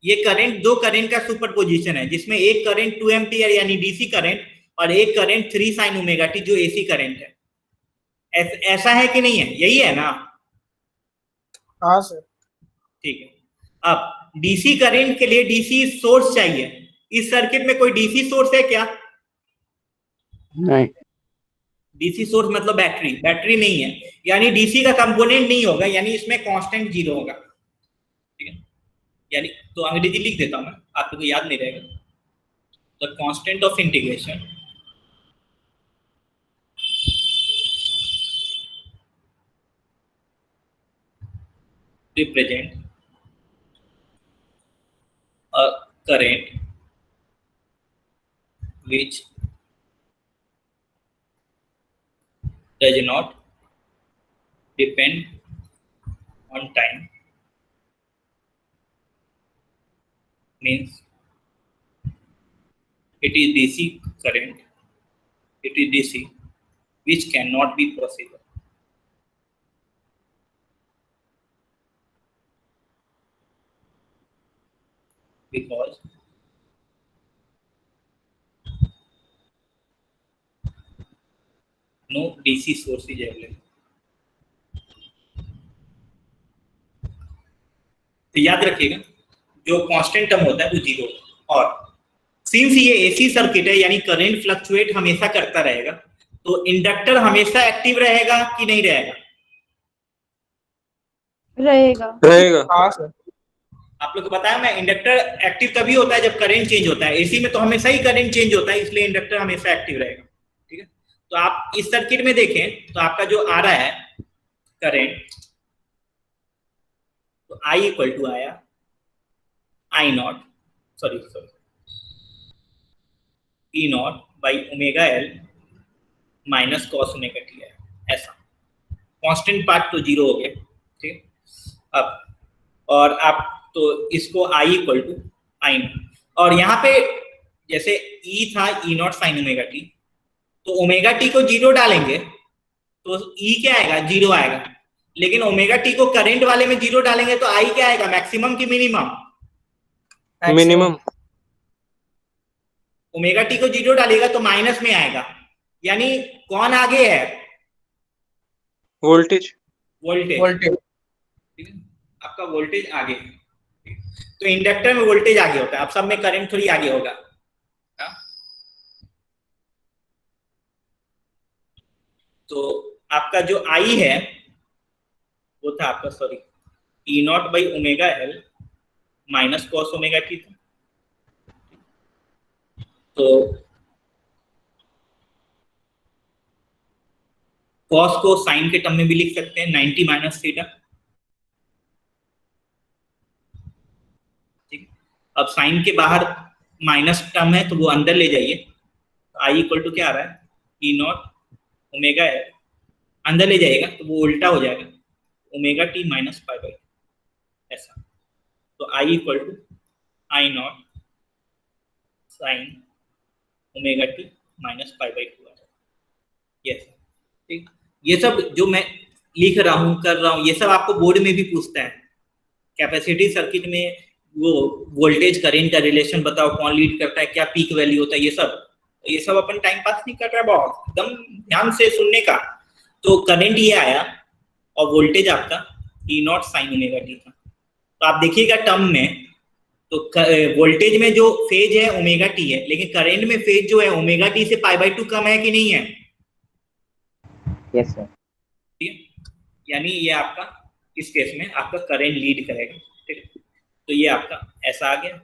ये करंट दो करंट का सुपरपोजिशन है, जिसमें एक करंट 2 एम्पियर यानी डीसी करंट और एक करंट 3 साइन ओमेगा टी जो एसी करंट है। ऐसा है कि नहीं है, यही है ना? हाँ सर। ठीक है। अब डीसी करंट के लिए डीसी सोर्स चाहिए, इस सर्किट में कोई डीसी सोर्स है क्या? नहीं। डीसी सोर्स मतलब बैटरी, बैटरी नहीं है, यानी डीसी का कंपोनेंट नहीं होगा, यानी इसमें कांस्टेंट 0 होगा, ठीक है। यानी तो अंग्रेजी लिख देता हूं मैं, आपको याद नहीं रहेगा। The constant of integration represent a current which does not depend on time, means it is DC current, it is DC which cannot be possible because no DC source is available। तो याद रखिएगा जो constant term होता है वो 0, और since ये AC circuit है यानी करंट फ्लक्चुएट हमेशा करता रहेगा, तो इंडक्टर हमेशा एक्टिव रहेगा कि नहीं रहेगा? रहेगा। हाँ सर। आप लोग को बताया मैं, इंडक्टर एक्टिव तभी होता है जब करंट चेंज होता है, एसी में तो हमेशा ही करंट चेंज होता है, इसलिए इंडक्टर हमेशा एक्टिव रहेगा, ठीक है। तो आप इस सर्किट में देखें तो आपका जो आ रहा है करंट, तो I इक्वल टू आया I not sorry E not by omega L minus cos omega T है, ऐसा। कांस्टेंट पार्ट तो 0 हो गया, ठीक। अब और आप तो इसको I equal to I naught, और यहाँ पे जैसे E था E naught sine omega T, तो ओमेगा टी को 0 डालेंगे तो E क्या आएगा, 0 आएगा। लेकिन ओमेगा टी को करंट वाले में 0 डालेंगे तो I क्या आएगा, मैक्सिमम की मिनिमम? मिनिमम। ओमेगा टी को 0 डालेगा तो माइनस में आएगा, यानी कौन आगे है? वोल्टेज। वोल्टेज। ठीक है, आपका वोल्टेज आगे है। तो इंडक्टर में वोल्टेज आगे होता है, अब सब में करंट थोड़ी आगे होगा। तो आपका जो I है वो था आपका sorry E not by omega L minus cos omega T था। तो कॉस को साइन के टर्म में भी लिख सकते हैं, 90 माइनस थीटा, ठीक। अब साइन के बाहर माइनस टर्म है तो वो अंदर ले जाइए, I इक्वल टू क्या आ रहा है, E नॉट ओमेगा एल, अंदर ले जाएगा तो वो उल्टा हो जाएगा, omega T minus pi by, ऐसा। तो I equal to I naught sine omega T minus pi by 2 आ जाएगा, यस, ठीक। ये सब जो मैं लिख रहा हूँ कर रहा हूँ, ये सब आपको बोर्ड में भी पूछता है। कैपेसिटी सर्किट में वो वोल्टेज करंट का रिलेशन बताओ, कौन लीड करता है, क्या पीक वैल्यू होता है, ये सब अपन टाइम पास नहीं कर रहा है, बहुत एकदम ध्यान से सुनने का। तो करंट ये आया और वोल्टेज आपका ई नॉट साइन ओमेगा टी था। तो आप देखिएगा टर्म में, तो वोल्टेज में जो फेज है ओमेगा टी है, लेकिन करंट में फेज जो है ओमेगा टी से पाई बाई 2 कम है कि नहीं है? Yes sir. ठीक है, यानी ये आपका इस केस में आपका करंट लीड करेगा। ठीक है, तो ये आपका ऐसा आ गया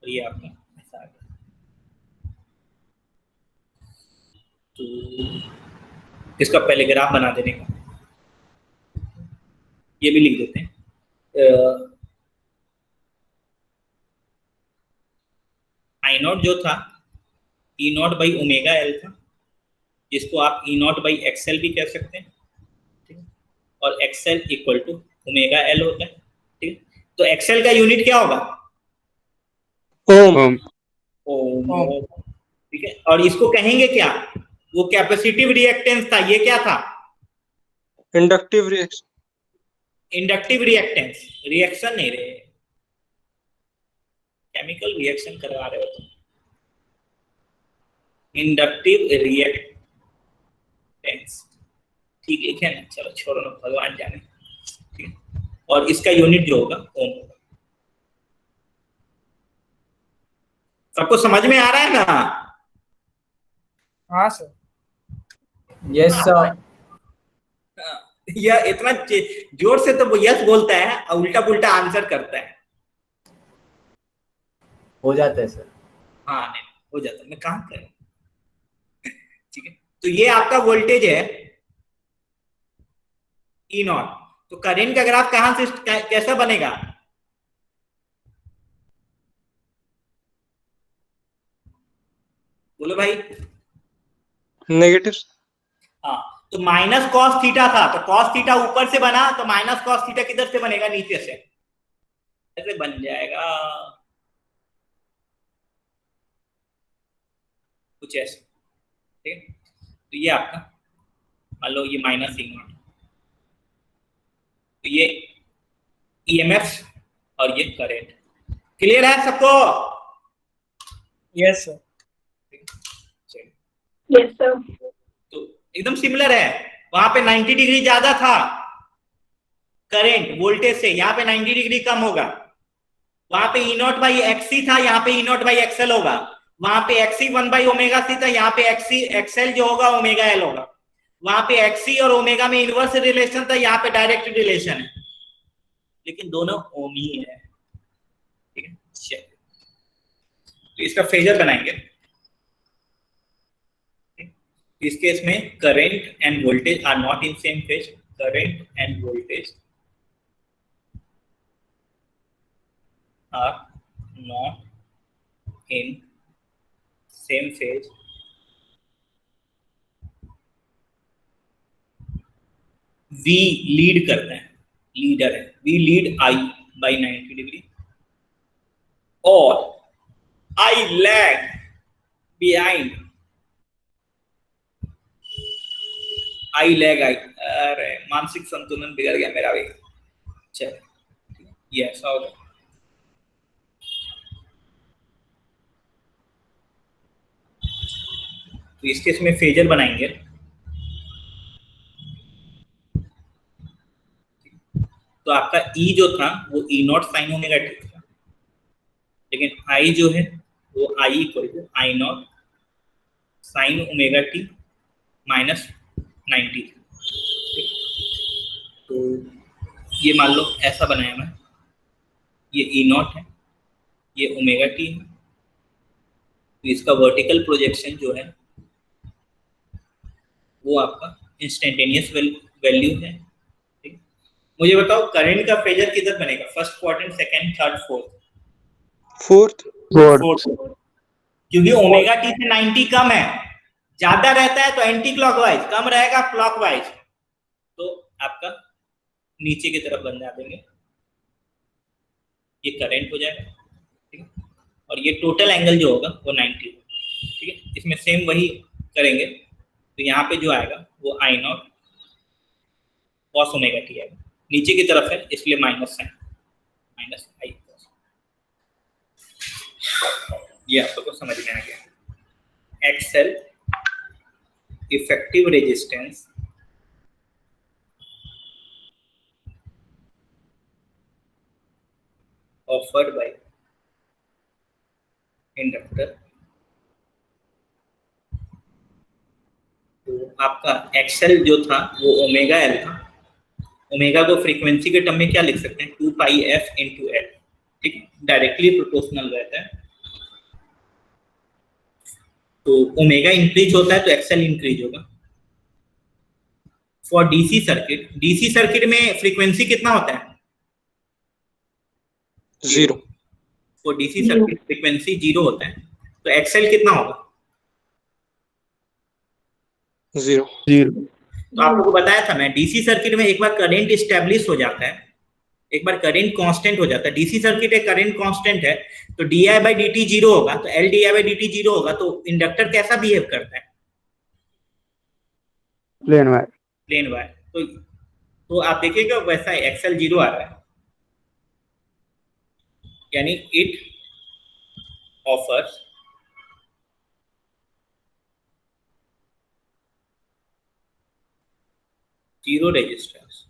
और ये आपका ऐसा आ गया। तो इसका पहले ग्राफ बना देने का, ये भी लिख देते हैं। आई नॉट जो था E naught by omega L था, जिसको आप ई नॉट बाई एक्सएल भी कह सकते हैं। ठीक है, और XL equal to omega L होता है। ठीक है, तो एक्सएल का यूनिट क्या होगा? ओम। ओम। ठीक है, और इसको कहेंगे क्या? वो कैपेसिटिव रिएक्टेंस था, ये क्या था? Inductive reaction. Inductive reactance. Reaction नहीं रहे, केमिकल रिएक्शन करवा रहे हो तुम। इंडक्टिव रिएक्टेंस, ठीक है ना, चलो छोड़ो ना, भगवान जाने। ठीक है, और इसका यूनिट जो होगा ओम होगा। सबको समझ में आ रहा है ना? हाँ सर। Yes sir. यह इतना जोर से तो वो यस बोलता है और उल्टा पुल्टा आंसर करता है। हो जाता है सर। हाँ नहीं हो जाता है, मैं कहाँ करूं। ठीक है, तो ये आपका वोल्टेज है ई नॉट। तो करंट का ग्राफ कहां से कैसा बनेगा? बोलो भाई। नेगेटिव। हाँ, तो माइनस कॉस थीटा था, तो कॉस थीटा ऊपर से बना, तो माइनस कॉस थीटा किधर से बनेगा? नीचे से। ऐसे बन जाएगा कुछ ऐसे। ठीक है, तो ये आपका मान लो ये माइनस ई नॉट, तो ये ईएमएफ और ये करंट। क्लियर है सबको? Yes sir. Yes, sir. तो एकदम सिमिलर है। वहां पे 90 डिग्री ज्यादा था करंट वोल्टेज से, यहाँ पे 90 डिग्री कम होगा। वहां पे ई नॉट बाई एक्सी था, यहाँ पे ई नॉट बाई एक्सएल होगा। वहां पे एक्सी 1 बाई ओमेगा सी था, यहाँ पे एक्सी एक्सएल जो होगा ओमेगा एल होगा। वहां पे एक्सी और ओमेगा में इनवर्स रिलेशन था, यहाँ पे डायरेक्ट रिलेशन है, लेकिन दोनों ओम ही है। ठीक है, चलिए तो इसका फेजर बनाएंगे। इस केस में current and voltage are not in same phase. Current and voltage are not in same phase. V lead करते हैं, लीडर है, V lead I by 90 degree और I lag behind I lag I. अरे मानसिक संतुलन बिगड़ गया मेरा भी। चलो ये ऐसा होगा। तो इस केस में फेजर बनाएंगे। तो आपका ई जो था वो E naught sine omega T था, लेकिन आई जो है वो I equal to I naught sine omega T minus 90। तो ये मान लो ऐसा बनाया मैं, ये ई नॉट है, ये ओमेगा टी है। तो इसका वर्टिकल प्रोजेक्शन जो है वो आपका इंस्टेंटेनियस वैल्यू है। ठीक, मुझे बताओ करंट का फेजर किधर बनेगा? First quadrant, second, third, fourth? Fourth. क्योंकि ओमेगा टी से 90 कम है। ज्यादा रहता है तो एंटी क्लॉकवाइज, कम रहेगा क्लॉकवाइज। तो आपका नीचे की तरफ बन जाएंगे, ये करंट हो जाएगा। ठीक है, और ये टोटल एंगल जो होगा वो 90। ठीक है, इसमें सेम वही करेंगे। तो यहाँ पे जो आएगा वो I not cos omega T आएगा, नीचे की तरफ है इसलिए माइनस साइन, माइनस आई। ये आप सबको समझ में आ गया। XL effective resistance offered by inductor, तो आपका एक्सएल जो था वो ओमेगा एल था। ओमेगा को फ्रीक्वेंसी के टर्म में क्या लिख सकते हैं, 2 पाई एफ इंटू एल, ठीक है, डायरेक्टली प्रोपोर्शनल रहता है। तो ओमेगा इंक्रीज होता है तो एक्सएल इंक्रीज होगा। फॉर डीसी सर्किट में फ्रीक्वेंसी कितना होता है, 0. फॉर डीसी सर्किट फ्रीक्वेंसी 0 होता है, तो एक्सएल कितना होगा, 0. 0. तो आप लोगों को बताया था मैं, डीसी सर्किट में एक बार करंट स्टेब्लिश हो जाता है, एक बार करंट कांस्टेंट हो जाता है, डीसी सर्किट एक करंट कांस्टेंट है, तो डीआई बाई डी टी 0 होगा, तो L DI by D T 0 होगा, तो इंडक्टर कैसा बिहेव करता है, प्लेन वायर. Plane wire. तो आप देखिएगा वैसा एक्सएल 0 आ रहा है, यानी इट ऑफर्स जीरो रेजिस्टेंस,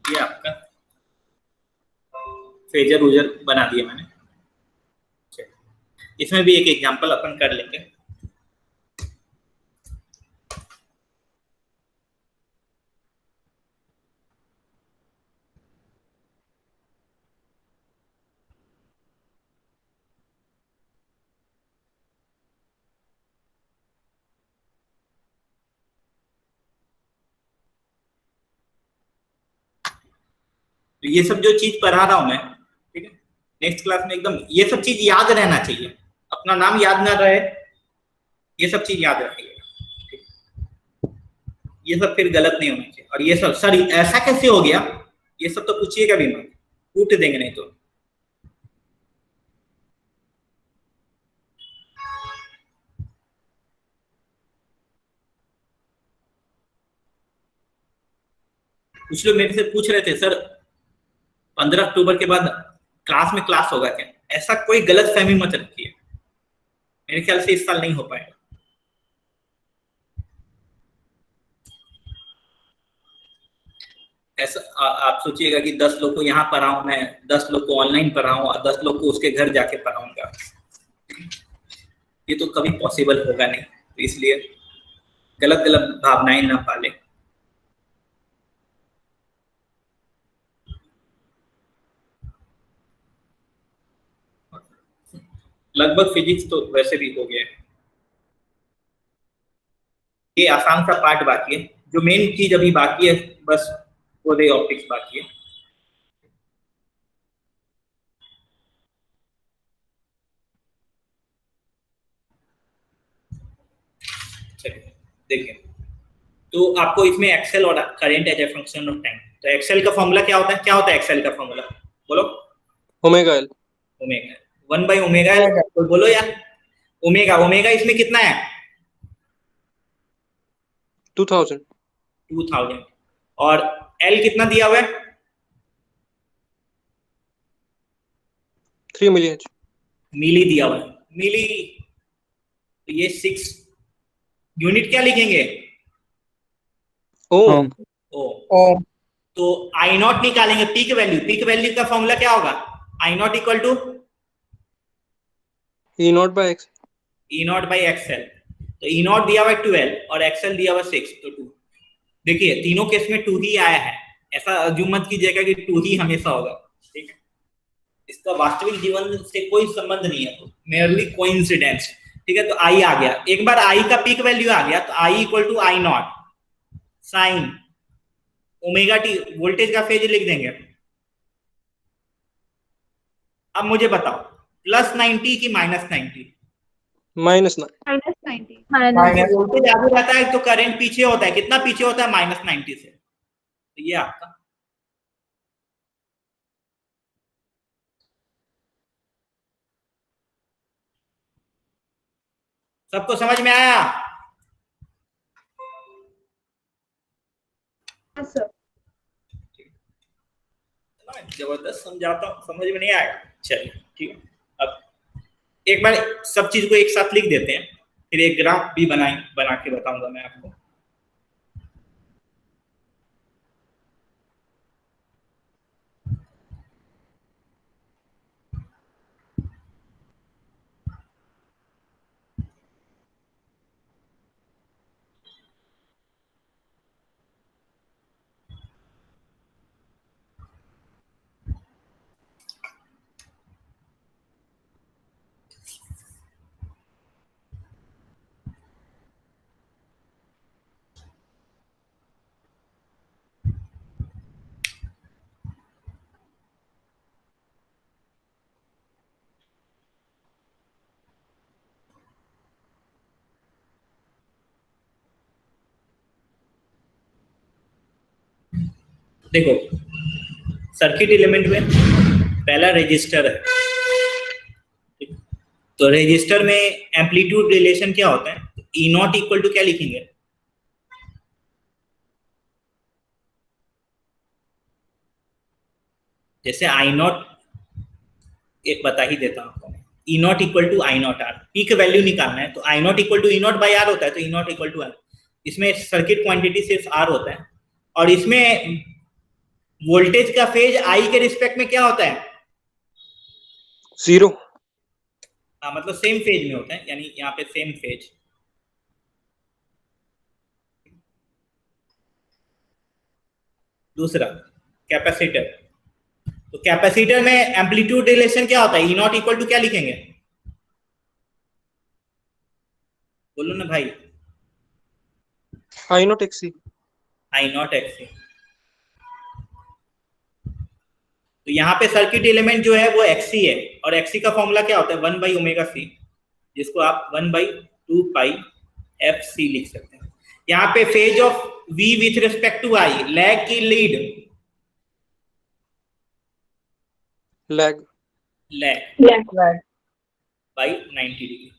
ये आपका फेजर उजर बना दिया मैंने। इसमें भी एक एग्जांपल अपन कर लेंगे। तो ये सब जो चीज पढ़ा रहा हूं मैं, ठीक है, नेक्स्ट क्लास में एकदम ये सब चीज याद रहना चाहिए, अपना नाम याद ना रहे, ये सब चीज याद रखिएगा, ये सब फिर गलत नहीं होना चाहिए। और ये सब सर ऐसा कैसे हो गया, ये सब तो पूछिएगा भी मत, कूट देंगे नहीं तो। कुछ लोग मेरे से पूछ रहे थे सर 15 अक्टूबर के बाद क्लास में क्लास होगा क्या, ऐसा कोई गलत फहमी मत रखिए, मेरे ख्याल से इस साल नहीं हो पाएगा। ऐसा आप सोचिएगा कि 10 लोग को यहाँ पढ़ाऊं मैं, 10 लोग को ऑनलाइन पढ़ाऊं और 10 लोग को उसके घर जाके पढ़ाऊंगा, ये तो कभी पॉसिबल होगा नहीं, तो इसलिए गलत गलत भावनाएं ना पाले। लगभग फिजिक्स तो वैसे भी हो गया है, ये आसान सा पार्ट बाकी है, जो मेन चीज अभी बाकी है बस वो रे ऑप्टिक्स बाकी है। चलिए देखिए, तो आपको इसमें एक्सेल और current as a function of time, तो एक्सेल का फॉर्मूला क्या होता है, क्या होता है एक्सेल का फॉर्मूला, बोलो। Omega L. Omega 1 by omega L, तो बोलो यार, ओमेगा ओमेगा इसमें कितना है, 2000. 2000, और एल कितना दिया हुआ है, 3 मिलियन. मिली दिया हुआ है, मिली, तो ये 6 यूनिट क्या लिखेंगे, ओम. ओ, ओम. तो आई नॉट निकालेंगे, पीक वैल्यू का फॉर्मूला क्या होगा, I naught equal to E naught by X. E naught by XL, तो ई नॉट दिया हुआ 12 और एक्सएल दिया हुआ 6, तो 2। देखिए तीनों केस में 2 ही आया है, ऐसा अज्यूम मत कीजिएगा कि 2 ही हमेशा होगा, ठीक है, इसका वास्तविक जीवन से कोई संबंध नहीं है, तो मेयरली कोइंसिडेंस, ठीक है। तो आई आ गया, एक बार आई का पीक वैल्यू आ गया, तो I equal to I naught sine omega T, voltage का फेज लिख देंगे। अब मुझे बताओ +90 की -90, -9. -90 वोल्टेज आगे रहता है तो करंट पीछे होता है, कितना पीछे होता है, -90 से, तो ये आपका सबको समझ में आया, सर। जबरदस्त समझाता हूँ, समझ में नहीं आएगा, चलिए ठीक है। अब एक बार सब चीज को एक साथ लिख देते हैं, फिर एक ग्राफ भी बना के बताऊंगा मैं आपको। देखो सर्किट एलिमेंट में पहला रजिस्टर है, तो रजिस्टर में एम्पलीट्यूड रिलेशन क्या होता है? ई नॉट इक्वल टू क्या लिखेंगे? जैसे आई नॉट एक बता ही देता हूं आपको, E naught equal to I naught R, P का वैल्यू निकालना है तो I naught equal to E naught by R होता है, तो E naught equal to R. इसमें सर्किट क्वांटिटी सिर्फ आर होता है, और इसमें वोल्टेज का फेज आई के रिस्पेक्ट में क्या होता है? 0। हाँ, मतलब सेम फेज में होता है, यानी यहाँ पे सेम फेज। दूसरा कैपेसिटर, तो कैपेसिटर में एम्पलीट्यूड रिलेशन क्या होता है? ई नॉट इक्वल टू क्या लिखेंगे? बोलो ना भाई। I not XC। I naught XC. तो यहाँ पे सर्किट एलिमेंट जो है वो एक्सी है, और एक्सी का फॉर्मूला क्या होता है? 1 बाई ओमेगा सी, जिसको आप 1 बाई 2 पाई एफ सी लिख सकते हैं। यहाँ पे phase of V with respect to I, lag की lead, lag by 90 degree.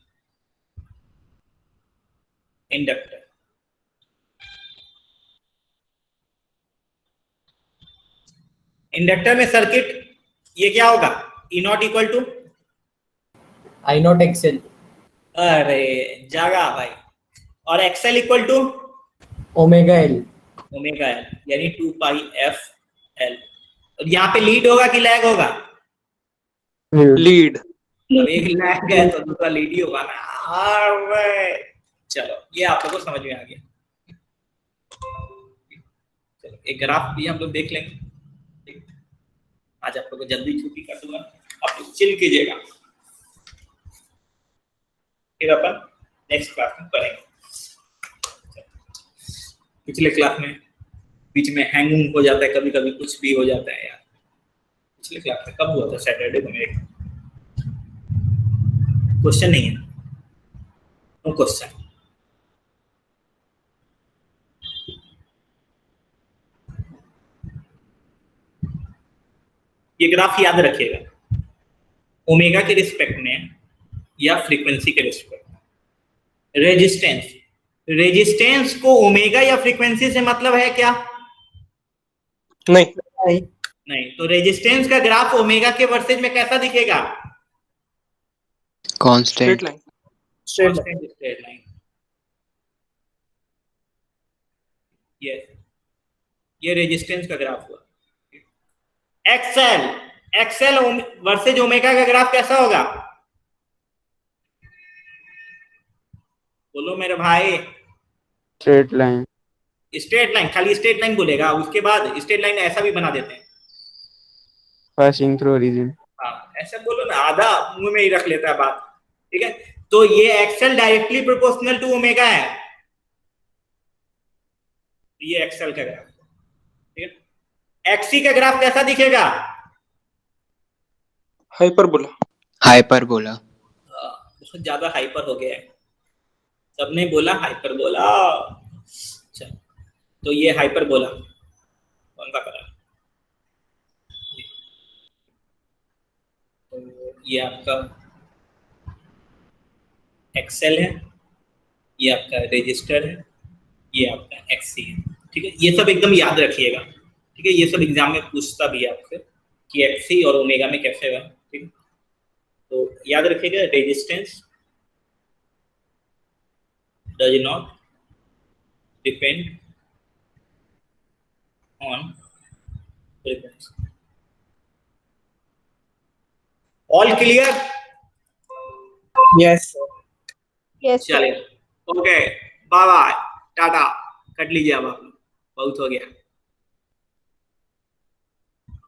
Inductor, inductor में सर्किट ये क्या होगा? E naught equal to I not XL। अरे जागा भाई, और XL equal to omega L। Omega L, यानी 2 पाई एफ एल। और यहाँ पे लीड होगा कि लैग होगा? लीड। अब एक लैग है तो दूसरा लीड ही होगा ना। अरे चलो ये आप लोगों को समझ में आ गया। चलो एक ग्राफ भी हम लोग देख लेंगे। आज आप लोग को जल्दी छुट्टी कर दूंगा, आप लोग चिल कीजिएगा, फिर अपन नेक्स्ट क्लास में करेंगे। पिछले क्लास में बीच में हैंगिंग हो जाता है, कभी कभी कुछ भी हो जाता है यार। पिछले क्लास में कब हुआ था? सैटरडे को मेरे क्वेश्चन नहीं है, नो क्वेश्चन। ये ग्राफ याद रखिएगा, ओमेगा के रिस्पेक्ट में या फ्रीक्वेंसी के रिस्पेक्ट में। रेजिस्टेंस, रेजिस्टेंस को ओमेगा या फ्रीक्वेंसी से मतलब है क्या? नहीं। नहीं। तो रेजिस्टेंस का ग्राफ ओमेगा के वर्सेज में कैसा दिखेगा? Constant. Straight line. Straight line. ये रेजिस्टेंस का ग्राफ हुआ। एक्सएल, एक्सएल वर्सेज ओमेगा का ग्राफ कैसा होगा? बोलो मेरे भाई। Straight line. स्ट्रेट लाइन, खाली स्ट्रेट लाइन बोलेगा, उसके बाद स्ट्रेट लाइन ऐसा भी बना देते हैं। Passing through origin. हाँ ऐसा बोलो ना, आधा मुंह में ही रख लेता है बात, ठीक है। तो ये XL directly proportional to omega है, ये एक्सएल का ग्राफ, ठीक है। एक्सी का ग्राफ कैसा दिखेगा? हाइपरबोला। बहुत ज्यादा हाइपर हो गया है, सबने बोला हाइपरबोला। अच्छा तो ये हाइपरबोला कौन सा करा? तो ये आपका एक्सेल है, ये आपका रजिस्टर है, ये आपका एक्सी है, ठीक है। ये सब एकदम याद रखिएगा, ठीक है। ये सब एग्जाम में पूछता भी है आपसे कि एक्सी और ओमेगा में कैसे है, ठीक है। तो याद रखिएगा, resistance does not depend on frequency. All clear? Yes. Yes, sir. चलिए, okay, bye bye, tata, cut लीजिए अब आप, बहुत हो गया।